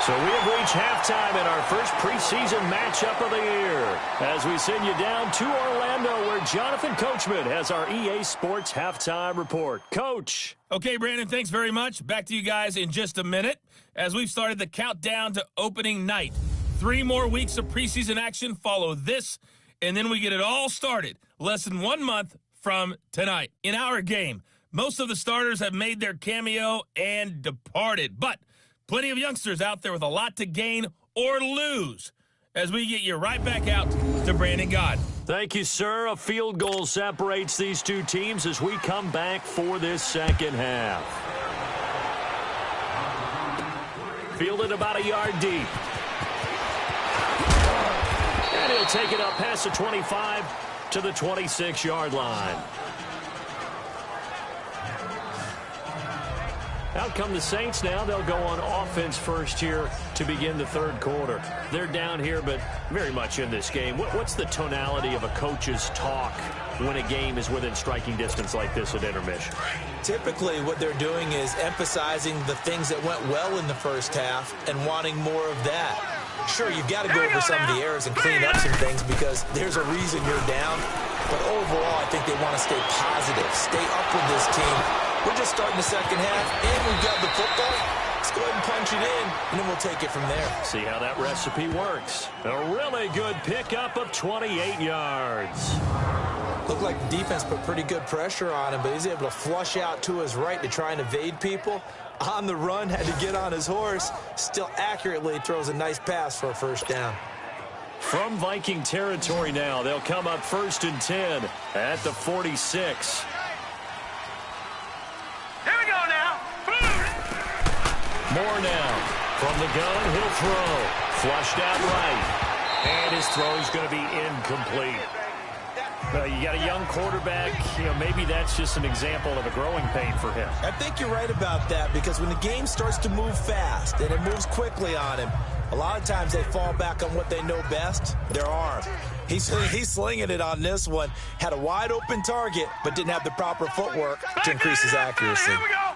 So we have reached halftime in our first preseason matchup of the year as we send you down to Orlando where Jonathan Coachman has our EA Sports halftime report. Coach. Okay, Brandon, thanks very much. Back to you guys in just a minute as we've started the countdown to opening night. 3 more weeks of preseason action follow this, and then we get it all started less than 1 month from tonight. In our game, most of the starters have made their cameo and departed, but plenty of youngsters out there with a lot to gain or lose as we get you right back out to Brandon God. Thank you, sir. A field goal separates these two teams as we come back for this second half. Fielded about a yard deep. And he'll take it up past the 25 to the 26-yard line. Out come the Saints now. They'll go on offense first here to begin the third quarter. They're down here, but very much in this game. What's the tonality of a coach's talk when a game is within striking distance like this at intermission? Typically, what they're doing is emphasizing the things that went well in the first half and wanting more of that. Sure, you've got to go over some of the errors and clean up some things because there's a reason you're down. But overall, I think they want to stay positive, stay up with this team. We're just starting the second half, and we've got the football. Let's go ahead and punch it in, and then we'll take it from there. See how that recipe works. A really good pickup of 28 yards. Looked like the defense put pretty good pressure on him, but he's able to flush out to his right to try and evade people. On the run, had to get on his horse. Still accurately throws a nice pass for a first down. From Viking territory now, they'll come up 1st and 10 at the 46. Moore now from the gun. He'll throw. Flushed out right. And his throw's going to be incomplete. You got a young quarterback. Maybe that's just an example of a growing pain for him. I think you're right about that because when the game starts to move fast and it moves quickly on him, a lot of times they fall back on what they know best, their arm. He's slinging it on this one. Had a wide open target, but didn't have the proper footwork to increase his accuracy. Here we go.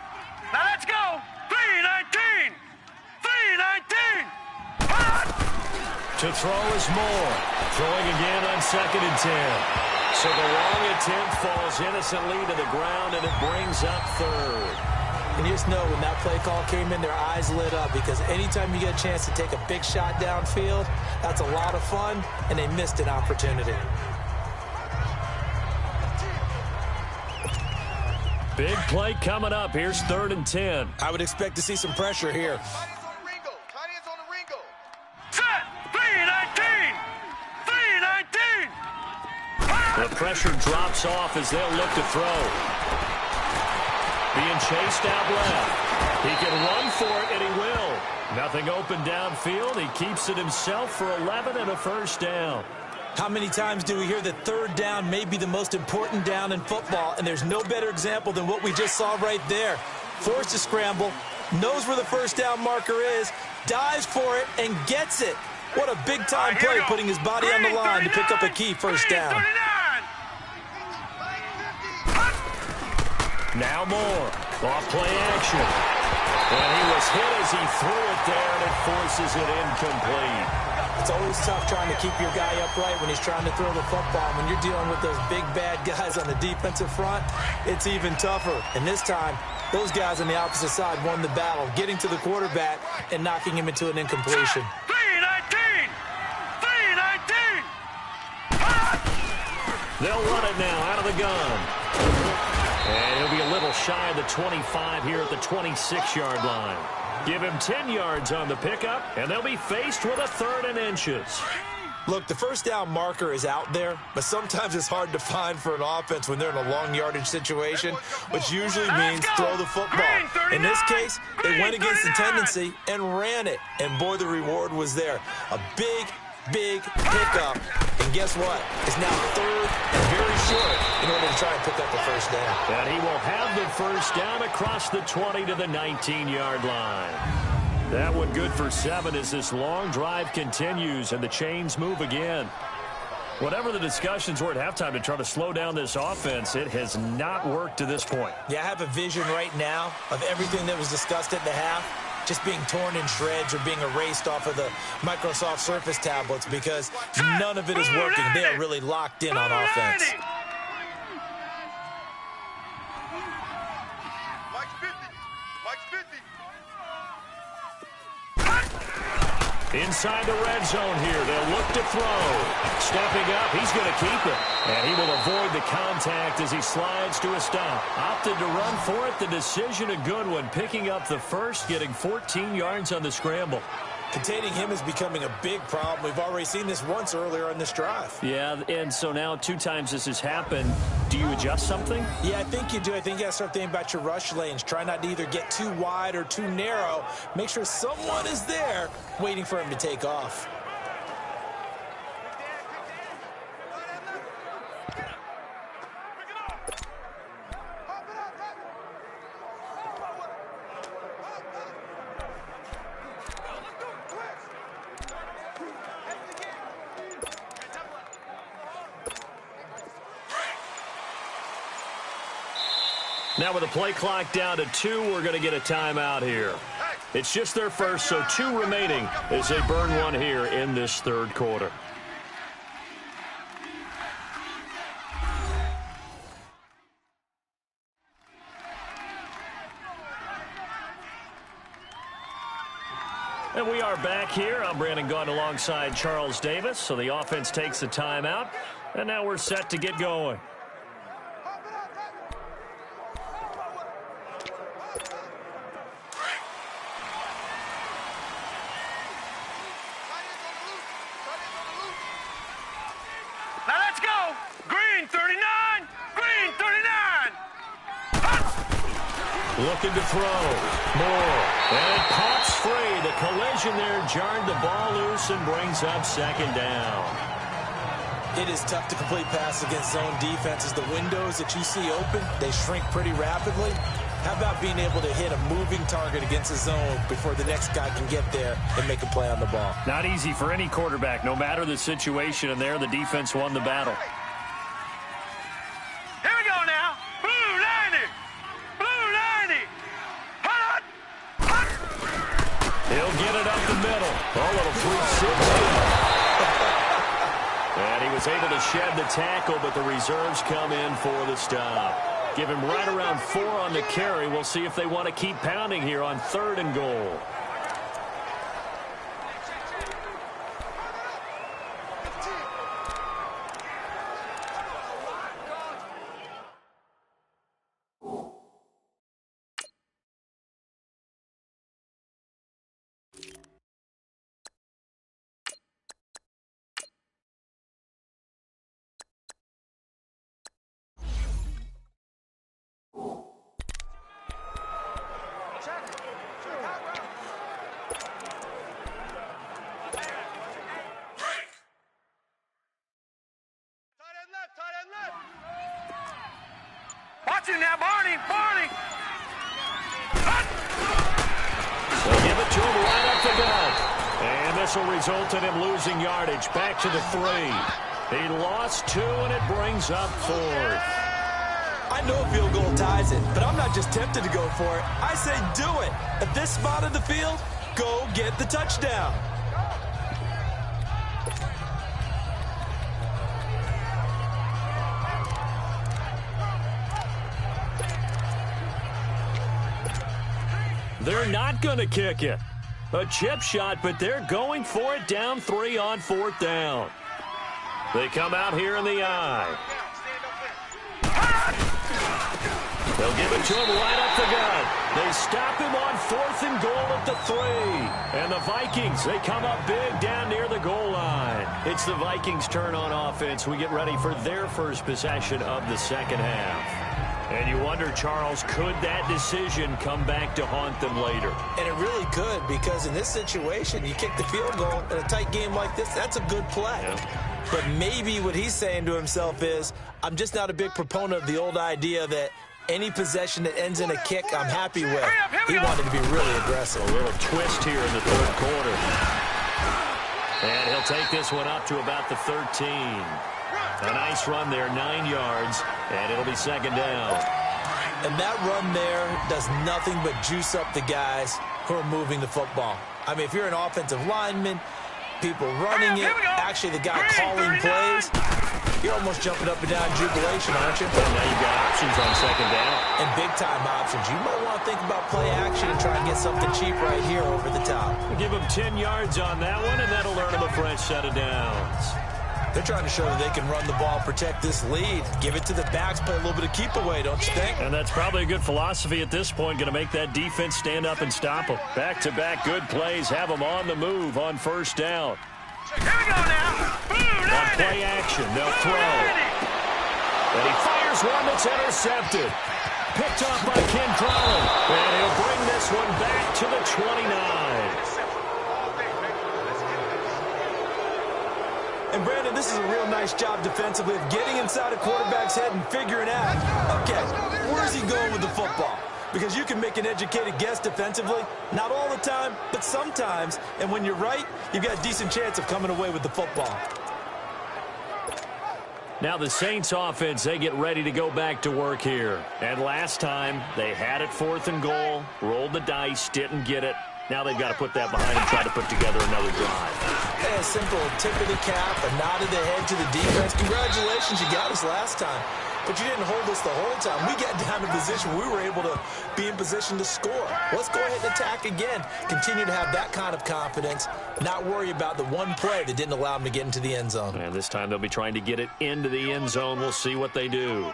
Now let's go. 319. 319. To throw is Moore. Throwing again on 2nd and 10. So the long attempt falls innocently to the ground, and it brings up 3rd. And you just know when that play call came in, their eyes lit up because anytime you get a chance to take a big shot downfield, that's a lot of fun, and they missed an opportunity. Big play coming up. Here's 3rd and 10. I would expect to see some pressure here. The pressure drops off as they'll look to throw. Being chased out left. He can run for it, and he will. Nothing open downfield. He keeps it himself for 11 and a first down. How many times do we hear that 3rd down may be the most important down in football, and there's no better example than what we just saw right there. Forced to scramble, knows where the first down marker is, dives for it, and gets it. What a big-time play, putting his body on the line to pick up a key first down. Now Moore, off play action. And he was hit as he threw it there, and it forces it incomplete. It's always tough trying to keep your guy upright when he's trying to throw the football. When you're dealing with those big, bad guys on the defensive front, it's even tougher. And this time, those guys on the opposite side won the battle, getting to the quarterback and knocking him into an incompletion. 319! 319! They'll run it now out of the gun. And he'll be a little shy of the 25 here at the 26-yard line. Give him 10 yards on the pickup, and they'll be faced with a 3rd and inches. Look, the first down marker is out there, but sometimes it's hard to find for an offense when they're in a long yardage situation, which usually means throw the football. In this case, they went against the tendency and ran it, and boy, the reward was there. A big, big pickup. And guess what? It's now third and very short in order to try and pick up the first down. And he will have the first down across the 20 to the 19-yard line. That one good for 7 as this long drive continues and the chains move again. Whatever the discussions were at halftime to try to slow down this offense, it has not worked to this point. Yeah, I have a vision right now of everything that was discussed at the half just being torn in shreds or being erased off of the Microsoft Surface tablets because none of it is working. They are really locked in on offense. Inside the red zone here, they'll look to throw. Stepping up, he's going to keep it. And he will avoid the contact as he slides to a stop. Opted to run for it. The decision a good one. Picking up the first, getting 14 yards on the scramble. Containing him is becoming a big problem. We've already seen this once earlier on this drive. Yeah, and so now 2 times this has happened. Do you adjust something? Yeah, I think you do. I think you got to start thinking about your rush lanes. Try not to either get too wide or too narrow. Make sure someone is there waiting for him to take off. Now with the play clock down to 2, we're going to get a timeout here. It's just their first, so 2 remaining as they burn one here in this third quarter. And we are back here. I'm Brandon Gaudin alongside Charles Davis. So the offense takes the timeout, and now we're set to get going. Looking to throw. More. And it pops free. The collision there jarred the ball loose and brings up second down. It is tough to complete passes against zone defenses. The windows that you see open, they shrink pretty rapidly. How about being able to hit a moving target against a zone before the next guy can get there and make a play on the ball? Not easy for any quarterback, no matter the situation, and there the defense won the battle. Here we go now. Blue 90. Blue 90. Hot. He'll get it up the middle. Oh, little 360. And he was able to shed the tackle, but the reserves come in for the stop. Give him right around 4 on the carry. We'll see if they want to keep pounding here on 3rd and goal. Watch him now, Barney. Barney. They'll give it to him right up the gut. And this will result in him losing yardage. Back to the 3. He lost 2, and it brings up 4th. I know a field goal ties it, but I'm not just tempted to go for it. I say do it. At this spot of the field, go get the touchdown. They're not going to kick it. A chip shot, but they're going for it down 3 on 4th down. They come out here in the eye. They'll give it to him right up the gut. They stop him on 4th and goal at the 3. And the Vikings, they come up big down near the goal line. It's the Vikings' turn on offense. We get ready for their first possession of the second half. And you wonder, Charles, could that decision come back to haunt them later? And it really could, because in this situation, you kick the field goal in a tight game like this, that's a good play. Yeah. But maybe what he's saying to himself is, I'm just not a big proponent of the old idea that any possession that ends in a kick, I'm happy with. He wanted to be really aggressive. A little twist here in the third quarter. And he'll take this one up to about the 13. A nice run there, 9 yards, and it'll be second down. And that run there does nothing but juice up the guys who are moving the football. I mean, if you're an offensive lineman, people running it, actually the guy calling plays, you're almost jumping up and down in jubilation, aren't you? And now you've got options on second down. And big-time options. You might want to think about play action and try and get something cheap right here over the top. Give them 10 yards on that one, and that'll earn them a fresh set of downs. They're trying to show that they can run the ball, protect this lead. Give it to the backs, play a little bit of keep away, don't you think? And that's probably a good philosophy at this point, going to make that defense stand up and stop them. Back-to-back good plays, have them on the move on first down. Here we go now. On play action, they'll throw. And he fires one that's intercepted. Picked off by Ken Crowley. And he'll bring this one back to the 29. And, Brandon, this is a real nice job defensively of getting inside a quarterback's head and figuring out, okay, where's he going with the football? Because you can make an educated guess defensively, not all the time, but sometimes. And when you're right, you've got a decent chance of coming away with the football. Now the Saints offense, they get ready to go back to work here. And last time, they had it 4th and goal, rolled the dice, didn't get it. Now they've got to put that behind and try to put together another drive. Hey, a simple tip of the cap, a nod of the head to the defense. Congratulations, you got us last time. But you didn't hold us the whole time. We got down to position. We were able to be in position to score. Let's go ahead and attack again. Continue to have that kind of confidence. Not worry about the one play that didn't allow them to get into the end zone. And this time they'll be trying to get it into the end zone. We'll see what they do.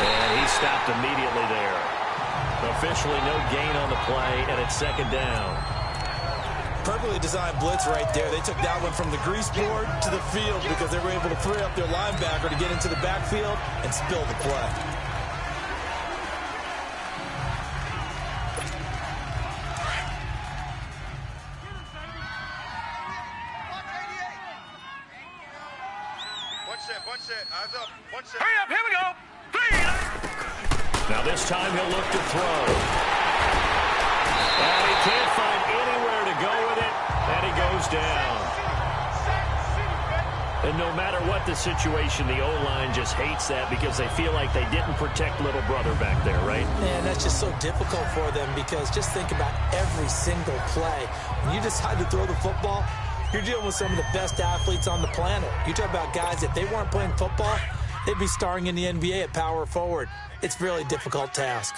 And he stopped immediately there. Officially no gain on the play, and it's second down. Perfectly designed blitz right there. They took that one from the grease board to the field because they were able to free up their linebacker to get into the backfield and spill the play. One set, eyes up, one set. Hurry up, here we go. Now this time he'll look to throw. And he can't find anywhere to go with it, and he goes down. And no matter what the situation, the O-line just hates that because they feel like they didn't protect little brother back there, right? Man, that's just so difficult for them because just think about every single play. When you decide to throw the football, you're dealing with some of the best athletes on the planet. You talk about guys, if they weren't playing football, they'd be starring in the NBA at power forward. It's a really difficult task.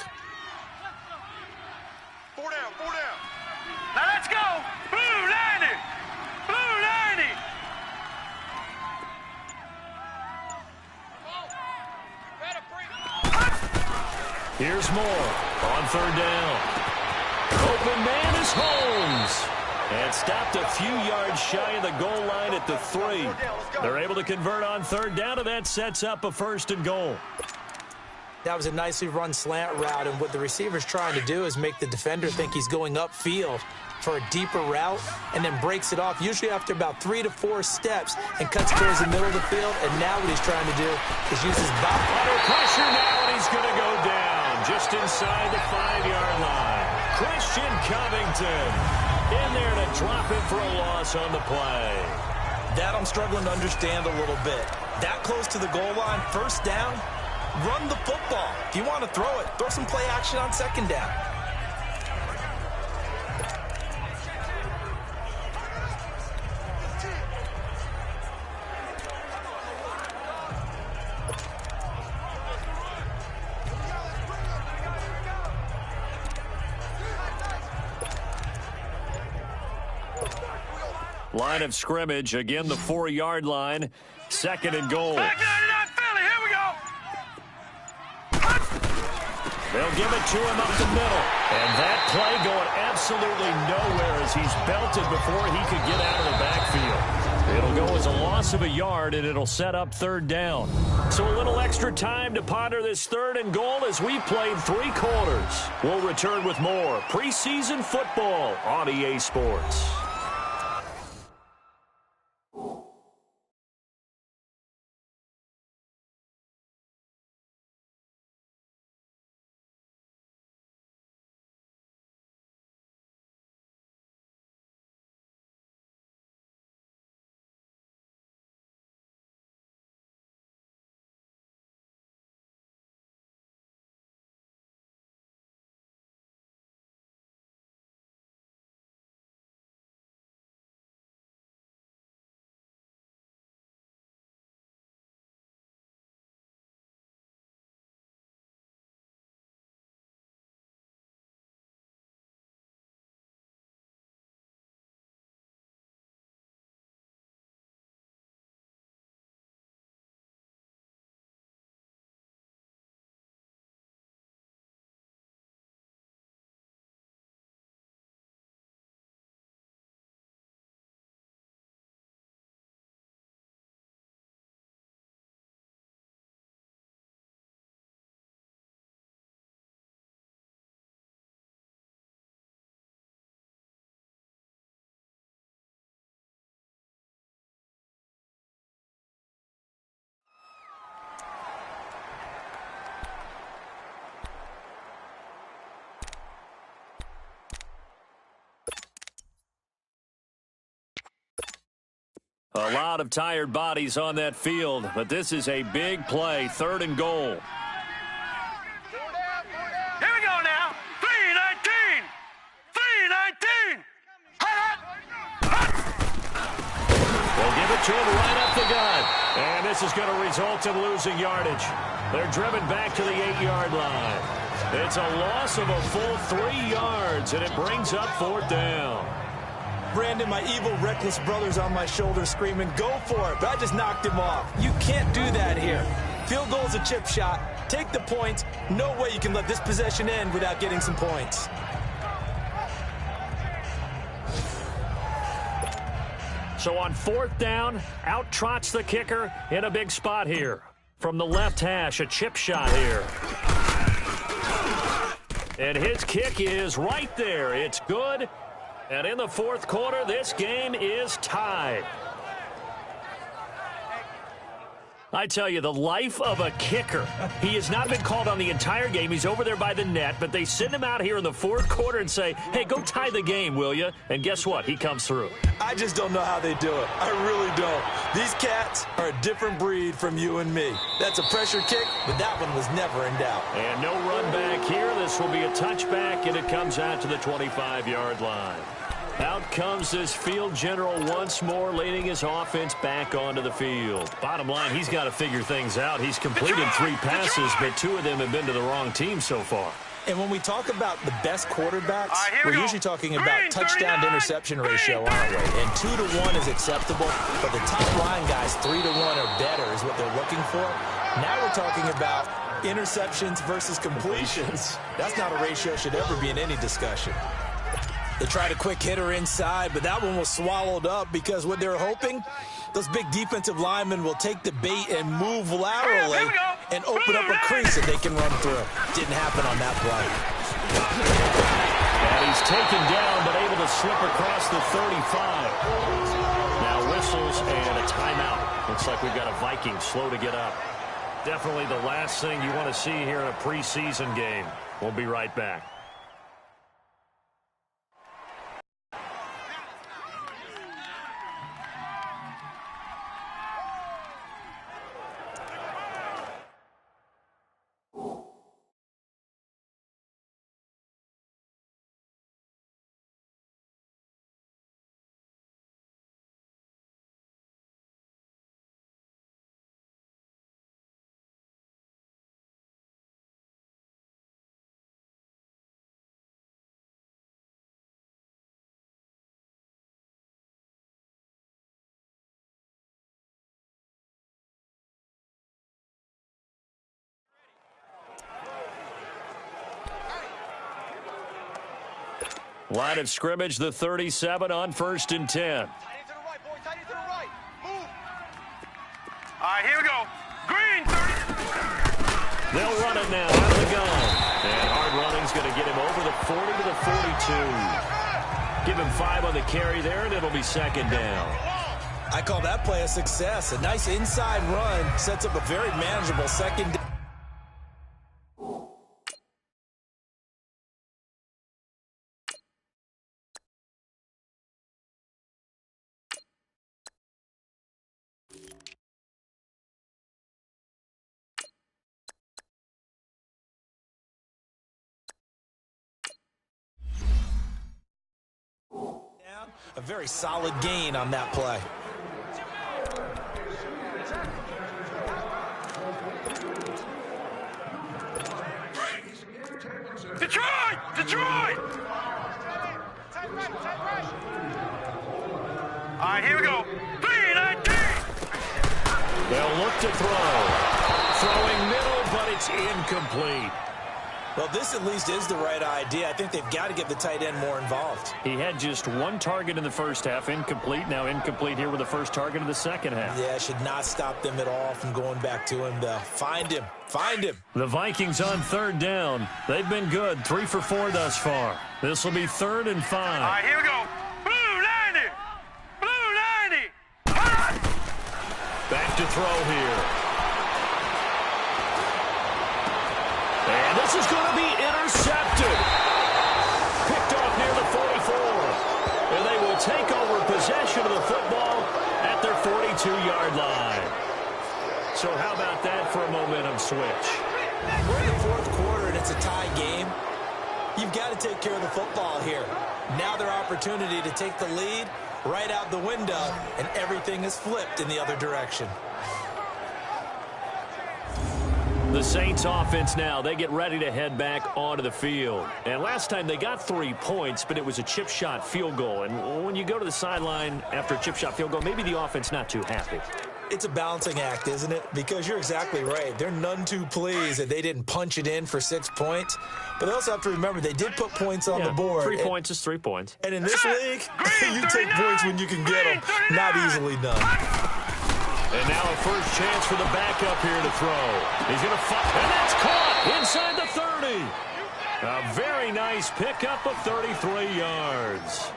4 down, 4 down. Now let's go. Blue 90. Blue 90. Here's more on third down. Open man is Holmes. And stopped a few yards shy of the goal line at the 3. They're able to convert on third down, and that sets up a 1st and goal. That was a nicely run slant route, and what the receiver's trying to do is make the defender think he's going upfield for a deeper route and then breaks it off, usually after about 3 to 4 steps, and cuts towards the middle of the field. And now what he's trying to do is use his body. Under pressure now, and he's going to go down just inside the 5-yard line. Christian Covington in there to drop him for a loss on the play. That I'm struggling to understand a little bit. That close to the goal line, first down, run the football. If you want to throw it, throw some play action on second down. Line of scrimmage, again the 4-yard line, 2nd and goal. Back 99 Philly, here we go. They'll give it to him up the middle. And that play going absolutely nowhere as he's belted before he could get out of the backfield. It'll go as a loss of a yard, and it'll set up third down. So a little extra time to ponder this 3rd and goal as we've played 3 quarters. We'll return with more preseason football on EA Sports. A lot of tired bodies on that field, but this is a big play, 3rd and goal. Here we go now. 319. 319. They'll give it to him right up the gut. And this is going to result in losing yardage. They're driven back to the 8-yard line. It's a loss of a full 3 yards, and it brings up 4th down. Brandon, my evil, reckless brother's on my shoulder screaming, go for it, but I just knocked him off. You can't do that here. Field goal's a chip shot. Take the points. No way you can let this possession end without getting some points. So on 4th down, out trots the kicker in a big spot here. From the left hash, a chip shot here. And his kick is right there. It's good. And in the 4th quarter, this game is tied. I tell you, the life of a kicker. He has not been called on the entire game. He's over there by the net, but they send him out here in the 4th quarter and say, hey, go tie the game, will you? And guess what? He comes through. I just don't know how they do it. I really don't. These cats are a different breed from you and me. That's a pressure kick, but that one was never in doubt. And no run back here. This will be a touchback, and it comes out to the 25-yard line. Out comes this field general once more, leading his offense back onto the field. Bottom line, he's got to figure things out. He's completed 3 passes, but 2 of them have been to the wrong team so far. And when we talk about the best quarterbacks, we're usually talking about touchdown-to-interception ratio, aren't we? And 2 to 1 is acceptable, but the top line guys, 3 to 1 or better is what they're looking for. Now we're talking about interceptions versus completions. That's not a ratio should ever be in any discussion. They tried a quick hitter inside, but that one was swallowed up because what they're hoping, those big defensive linemen will take the bait and move laterally and open up a crease that they can run through. Didn't happen on that play. And he's taken down, but able to slip across the 35. Now whistles and a timeout. Looks like we've got a Viking slow to get up. Definitely the last thing you want to see here in a preseason game. We'll be right back. Line of scrimmage, the 37 on 1st and 10. Tight end to the right, boys. Tight end to the right. right, here we go. Green, 30. They'll run it now out of the gun. And hard running's going to get him over the 40 to the 42. Give him 5 on the carry there, and it'll be second down. I call that play a success. A nice inside run sets up a very manageable second down. A very solid gain on that play. Detroit! Detroit! All right, here we go. 3-19. They'll look to throw. Throwing middle, but it's incomplete. Well, this at least is the right idea. I think they've got to get the tight end more involved. He had just 1 target in the first half, incomplete. Now incomplete here with the first target in the second half. Yeah, should not stop them at all from going back to him, though. Find him. Find him. The Vikings on third down. They've been good, 3 for 4 thus far. This will be 3rd and 5. All right, here we go. Blue 90. Blue 90. Back to throw here. And this is going to be intercepted. Picked off near the 44. And they will take over possession of the football at their 42-yard line. So how about that for a momentum switch? We're in the 4th quarter, and it's a tie game. You've got to take care of the football here. Now their opportunity to take the lead right out the window, and everything is flipped in the other direction. The Saints offense now, they get ready to head back onto the field. And last time they got 3 points, but it was a chip shot field goal. And when you go to the sideline after a chip shot field goal, maybe the offense not too happy. It's a balancing act, isn't it? Because you're exactly right. They're none too pleased that they didn't punch it in for 6 points. But they also have to remember they did put points on the board. 3 points is 3 points. And in this league, you take points when you can get them. Not easily done. And now a first chance for the backup here to throw. He's going to fight, and that's caught inside the 30. A very nice pickup of 33 yards.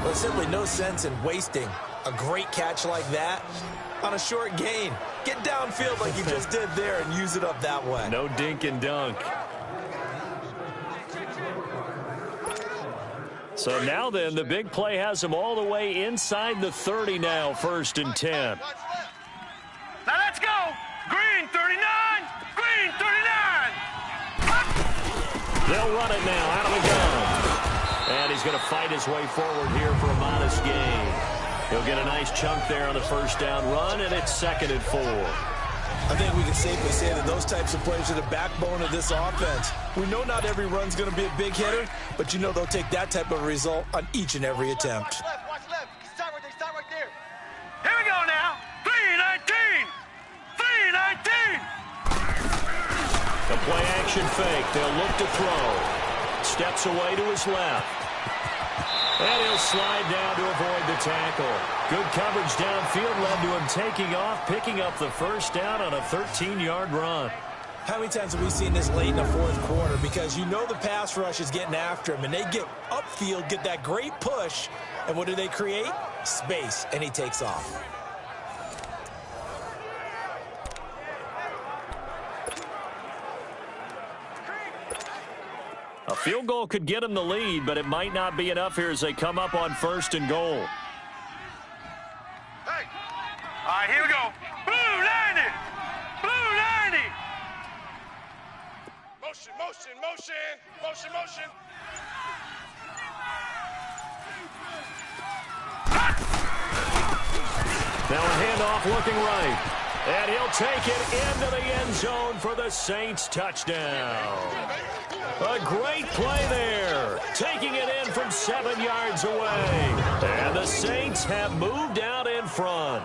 There's simply no sense in wasting a great catch like that on a short gain. Get downfield like you just did there and use it up that way. No dink and dunk. So now then, the big play has him all the way inside the 30 now, 1st and 10. Now let's go. Green 39. Green 39. They'll run it now out of the gun. And he's going to fight his way forward here for a modest gain. He'll get a nice chunk there on the first down run, and it's 2nd and 4. I think we can safely say that those types of plays are the backbone of this offense. We know not every run's going to be a big hitter, but you know they'll take that type of result on each and every attempt. Watch left. Start right there. Here we go now. 3-19. 3-19. A play action fake. They'll look to throw. Steps away to his left. And he'll slide down to avoid the tackle. Good coverage downfield led to him taking off, picking up the first down on a 13-yard run. How many times have we seen this late in the 4th quarter? Because you know the pass rush is getting after him, and they get upfield, get that great push, and what do they create? Space, and he takes off. A field goal could get him the lead, but it might not be enough here as they come up on 1st and goal. Hey. All right, here we go. Blue 90. Blue 90. Motion, motion, motion. Motion, motion. Now a handoff looking right. And he'll take it into the end zone for the Saints touchdown. A great play there. Taking it in from 7 yards away. And the Saints have moved out in front.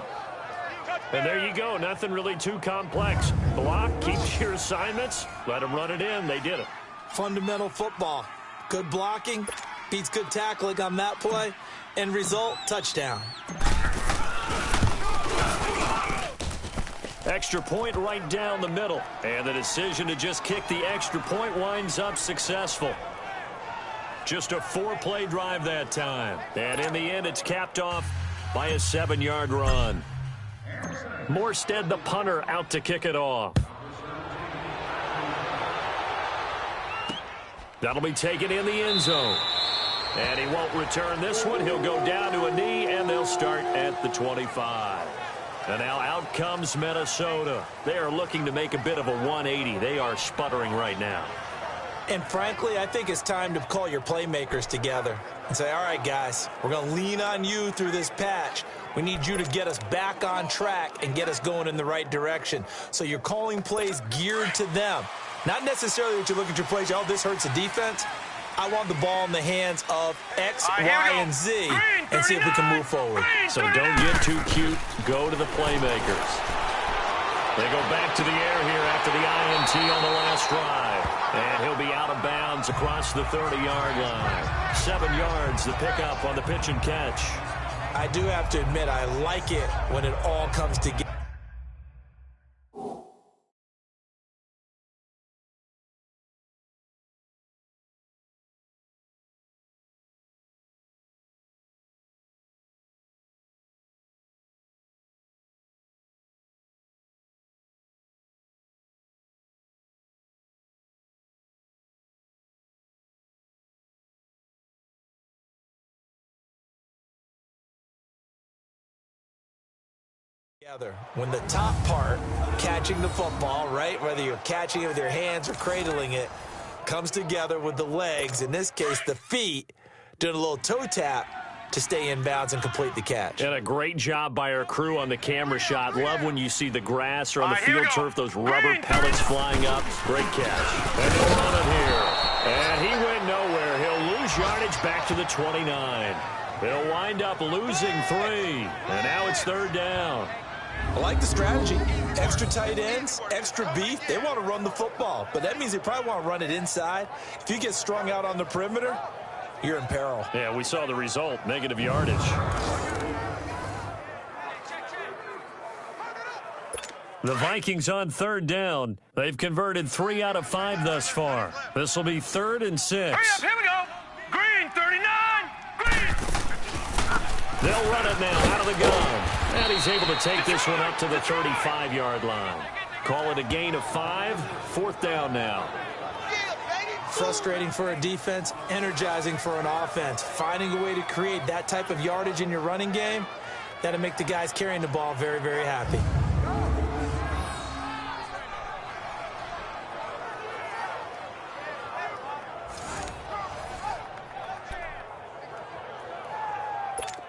And there you go. Nothing really too complex. Block, keep your assignments. Let them run it in. They did it. Fundamental football. Good blocking. Beats good tackling on that play. End result, touchdown. Extra point right down the middle. And the decision to just kick the extra point winds up successful. Just a 4-play drive that time. And in the end, it's capped off by a 7-yard run. Morstead, the punter, out to kick it off. That'll be taken in the end zone. And he won't return this one. He'll go down to a knee, and they'll start at the 25. And now out comes Minnesota. They are looking to make a bit of a 180. They are sputtering right now. And frankly, I think it's time to call your playmakers together and say, all right, guys, we're going to lean on you through this patch. We need you to get us back on track and get us going in the right direction. So you're calling plays geared to them. Not necessarily that you look at your plays, oh, this hurts the defense. I want the ball in the hands of X, Y, and Z and see if we can move forward. So don't get too cute. Go to the playmakers. They go back to the air here after the INT on the last drive. And he'll be out of bounds across the 30-yard line. 7 yards, the pickup on the pitch and catch. I do have to admit, I like it when it all comes together. When the top part, catching the football, right, whether you're catching it with your hands or cradling it, comes together with the legs, in this case the feet, doing a little toe tap to stay in bounds and complete the catch. And a great job by our crew on the camera shot. Love when you see the grass or on the field turf, those rubber pellets flying up. Great catch. And they'll run it here. And he went nowhere. He'll lose yardage back to the 29. They'll wind up losing 3. And now it's 3rd down. I like the strategy. Extra tight ends, extra beef. They want to run the football, but that means they probably want to run it inside. If you get strung out on the perimeter, you're in peril. Yeah, we saw the result, negative yardage. The Vikings on 3rd down. They've converted 3 out of 5 thus far. This will be 3rd and 6. Hurry up, here we go. Green, 39. Green. They'll run it now out of the gun. And he's able to take this one up to the 35-yard line. Call it a gain of 5. 4th down now. Frustrating for a defense, energizing for an offense. Finding a way to create that type of yardage in your running game, that'll make the guys carrying the ball very, very happy.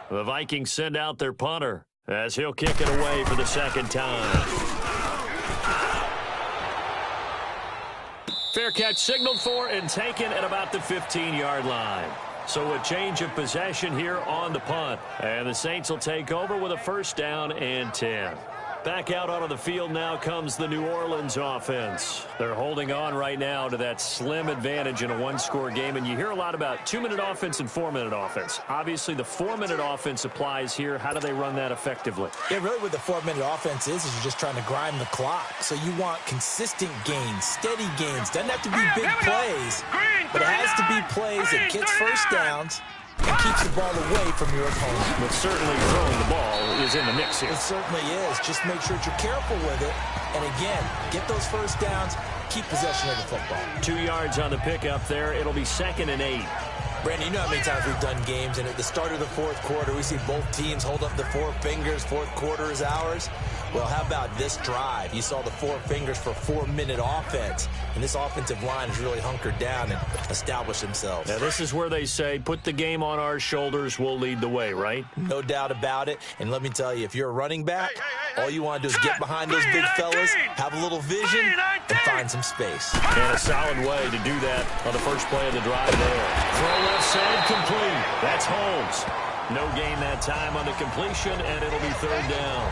The Vikings send out their punter as he'll kick it away for the 2nd time. Fair catch signaled for and taken at about the 15-yard line. So a change of possession here on the punt. And the Saints will take over with a 1st down and 10. Back out onto the field now comes the New Orleans offense. They're holding on right now to that slim advantage in a 1-score game. And you hear a lot about 2-minute offense and 4-minute offense. Obviously, the 4-minute offense applies here. How do they run that effectively? Yeah, really what the 4-minute offense is you're just trying to grind the clock. So you want consistent gains, steady gains. Doesn't have to be big plays, but it has to be plays that gets first downs and keeps the ball away from your opponent. But certainly throwing the ball is in the mix here. It certainly is. Just make sure that you're careful with it. And again, get those first downs, keep possession of the football. 2 yards on the pickup there. It'll be 2nd and 8. Brandon, you know how many times we've done games, and at the start of the 4th quarter, we see both teams hold up the 4 fingers, 4th quarter is ours. Well, how about this drive? You saw the 4 fingers for 4-minute offense, and this offensive line has really hunkered down and established themselves. Now, this is where they say, put the game on our shoulders, we'll lead the way, right? No doubt about it, and let me tell you, if you're a running back, all you want to do is get behind those big fellas, have a little vision, and find some space. And a solid way to do that on the first play of the drive there. Throw left side complete. That's Holmes. No gain that time on the completion, and it'll be 3rd down.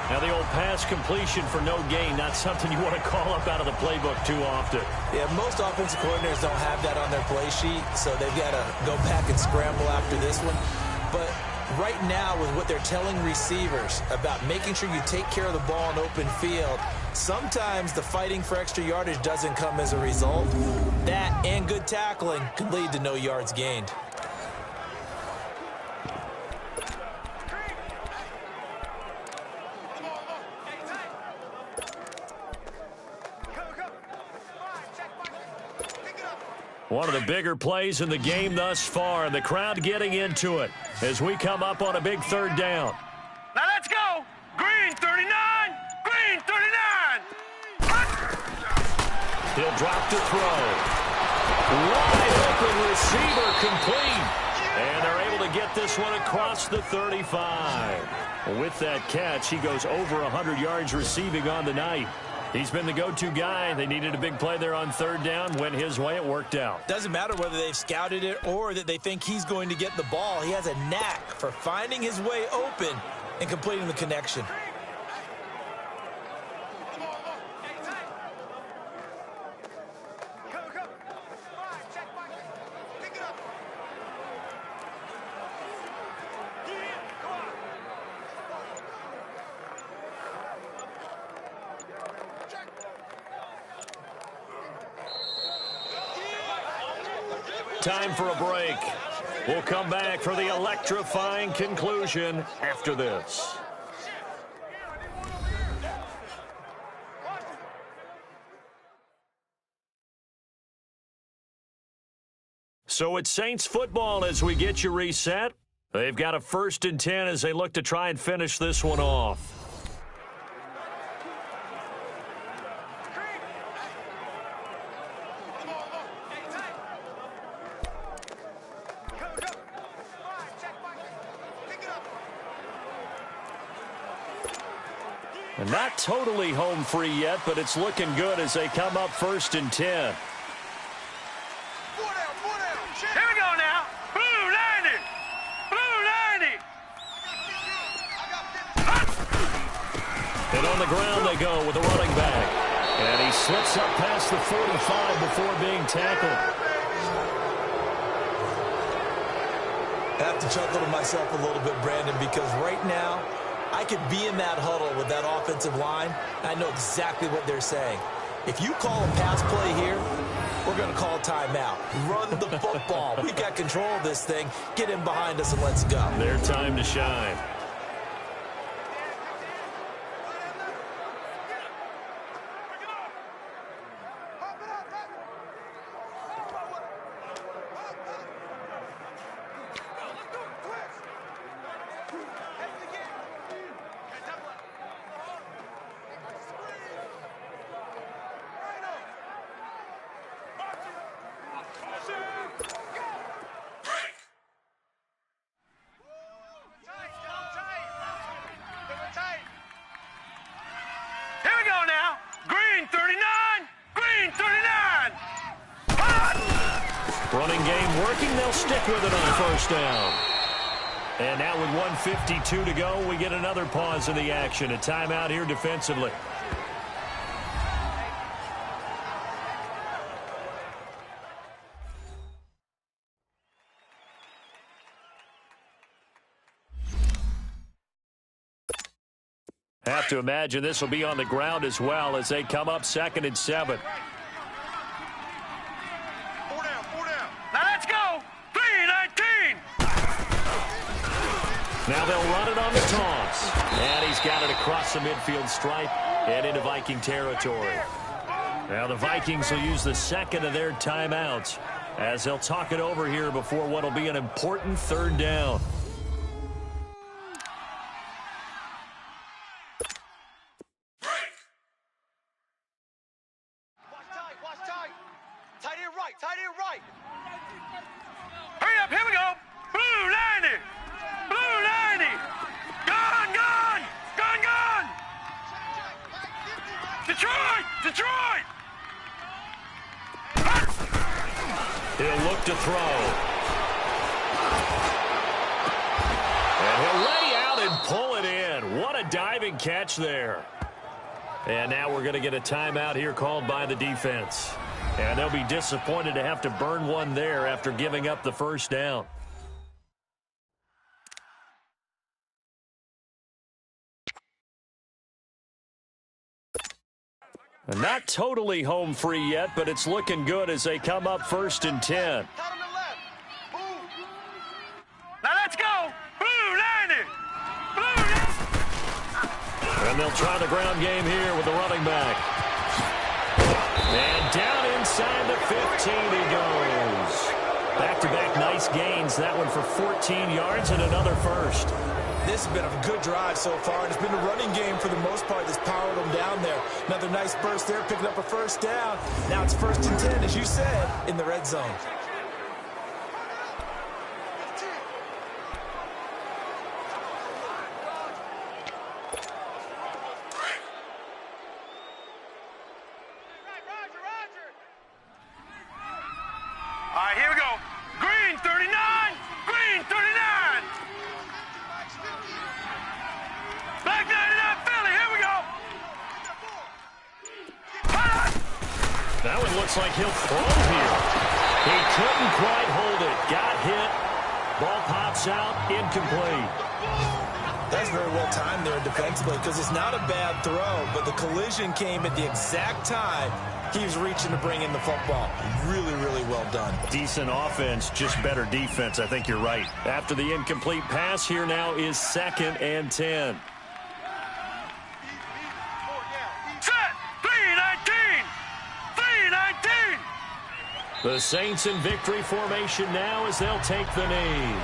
Now, the old pass completion for no gain, not something you want to call up out of the playbook too often. Yeah, most offensive coordinators don't have that on their play sheet, so they've got to go back and scramble after this one. But Right now, with what they're telling receivers about making sure you take care of the ball in open field, sometimes the fighting for extra yardage doesn't come as a result. That and good tackling could lead to no yards gained. One of the bigger plays in the game thus far, and the crowd getting into it as we come up on a big third down. Now let's go. Green 39. Green 39. He'll drop to throw. Wide open receiver complete. And they're able to get this one across the 35. With that catch, he goes over 100 yards receiving on the night. He's been the go-to guy. They needed a big play there on third down. Went his way. It worked out. Doesn't matter whether they've scouted it or that they think he's going to get the ball. He has a knack for finding his way open and completing the connection. Time for a break. We'll come back for the electrifying conclusion after this. So it's Saints football as we get you reset. They've got a 1st and 10 as they look to try and finish this one off. And not totally home free yet, but it's looking good as they come up 1st and 10. Here we go now. Blue 90. Blue 90. And on the ground they go with the running back. And he slips up past the 45 before being tackled. I have to chuckle to myself a little bit, Brandon, because right now I could be in that huddle with that offensive line. I know exactly what they're saying. If you call a pass play here, we're going to call a timeout. Run the football. We've got control of this thing. Get in behind us and let's go. Their time to shine. Running game working. They'll stick with it on 1st down. And now with 1:52 to go, we get another pause in the action. A timeout here defensively. Have to imagine this will be on the ground as well as they come up 2nd and 7. Now they'll run it on the toss. And he's got it across the midfield stripe and into Viking territory. Now the Vikings will use the 2nd of their timeouts as they'll talk it over here before what will be an important 3rd down. Tight end right. Hurry up, here we go. Blue 90. Blue 90. Gone. Detroit. He'll look to throw. And he'll lay out and pull it in. What a diving catch there. And now we're going to get a timeout here called by the defense. And they'll be disappointed to have to burn one there after giving up the 1st down. Not totally home free yet, but it's looking good as they come up 1st and 10. Now let's go. Blue 90. Blue 90. And they'll try the ground game here with the running back. And down inside the 15 he goes. Back-to-back nice gains. That one for 14 yards and another first. This has been a good drive so far, and it's been a running game for the most part that's powered them down there. Another nice burst there, picking up a first down. Now it's 1st and 10, as you said, in the red zone. All right, here we go. Green 39. Green 39. Black 99 Philly. Here we go. That one looks like he'll throw here. He couldn't quite hold it. Got hit. Ball pops out. Incomplete. That's very well timed there defensively because it's not a bad throw, but the collision came at the exact time he was reaching to bring in the football. Really, really well done. Decent offense, just better defense. I think you're right. After the incomplete pass, here now is 2nd and 10. Set. 319. 319. The Saints in victory formation now as they'll take the knee.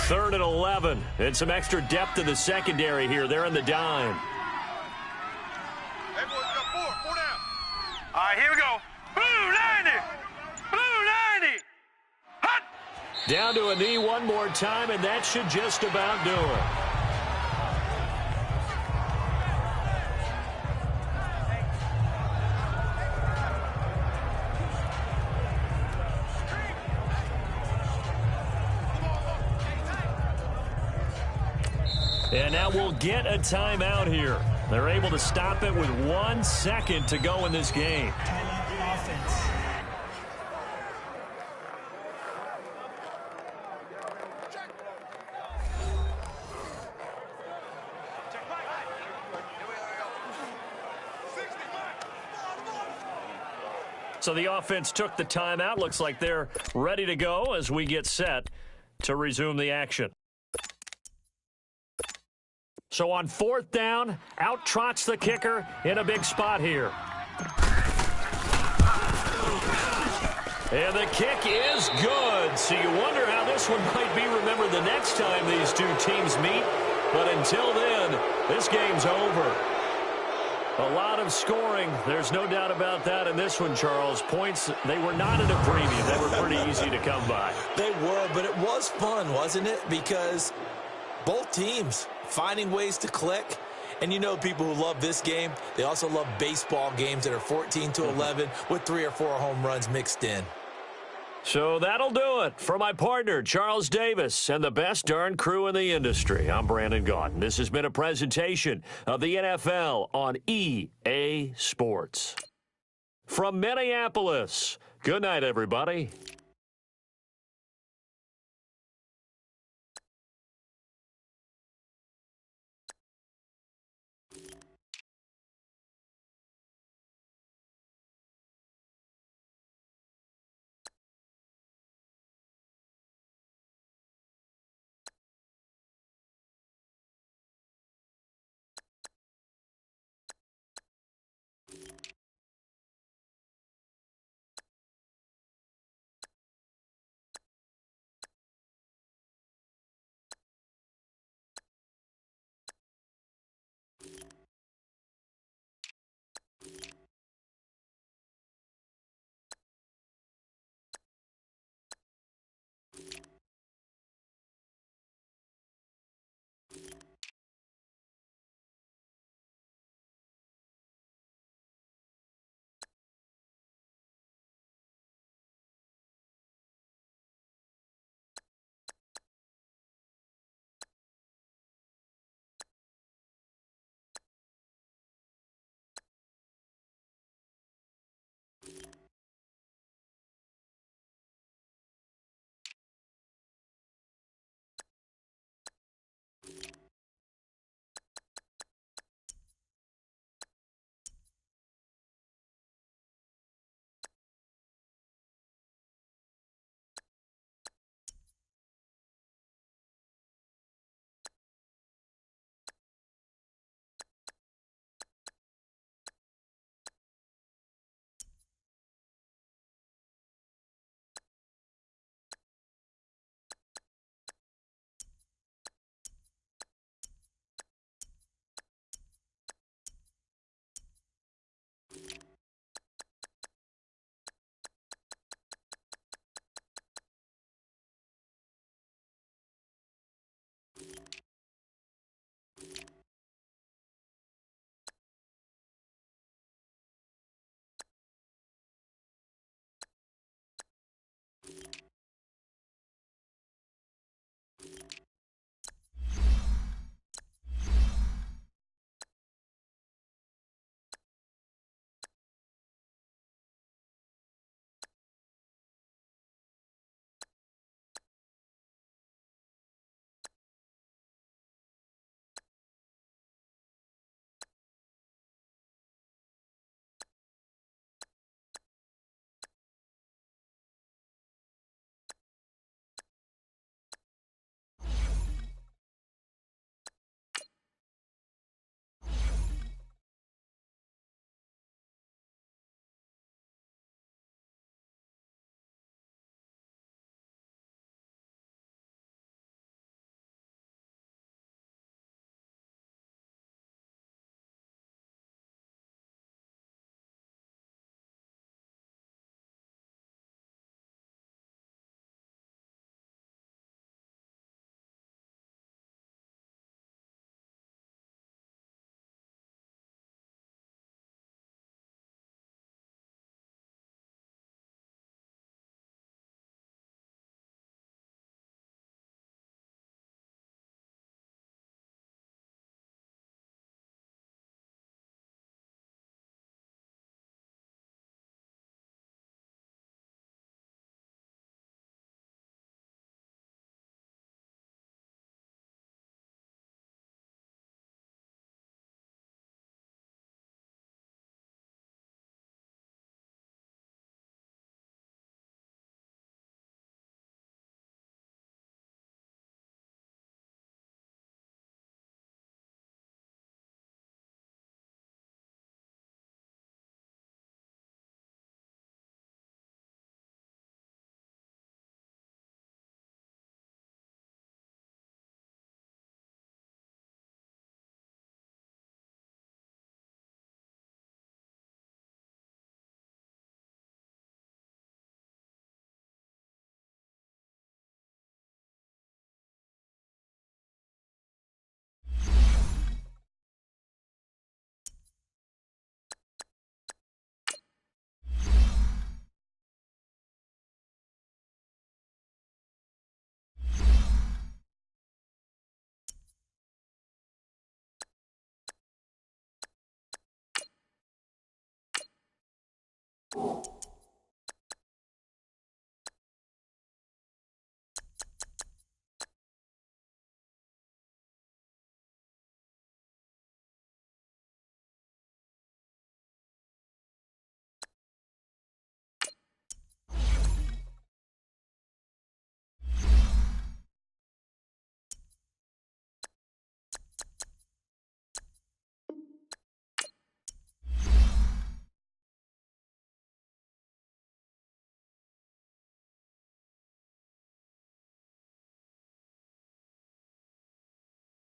Third and 11, and some extra depth in the secondary here. They're in the dime. Hey, boys, we got four down. All right, here we go. Blue 90. Blue 90. Hot. Down to a knee one more time, and that should just about do it. And now we'll get a timeout here. They're able to stop it with 1 second to go in this game. Timeout offense. So the offense took the timeout. Looks like they're ready to go as we get set to resume the action. So on 4th down, out trots the kicker in a big spot here. And the kick is good. So you wonder how this one might be remembered the next time these two teams meet. But until then, this game's over. A lot of scoring. There's no doubt about that in this one, Charles. Points, they were not at a premium. They were pretty easy to come by. They were, but it was fun, wasn't it? Because both teams finding ways to click. And you know people who love this game, they also love baseball games that are 14-11 with 3 or 4 home runs mixed in. So that'll do it for my partner, Charles Davis, and the best darn crew in the industry. I'm Brandon Gaudin. This has been a presentation of the NFL on EA Sports. From Minneapolis, good night, everybody.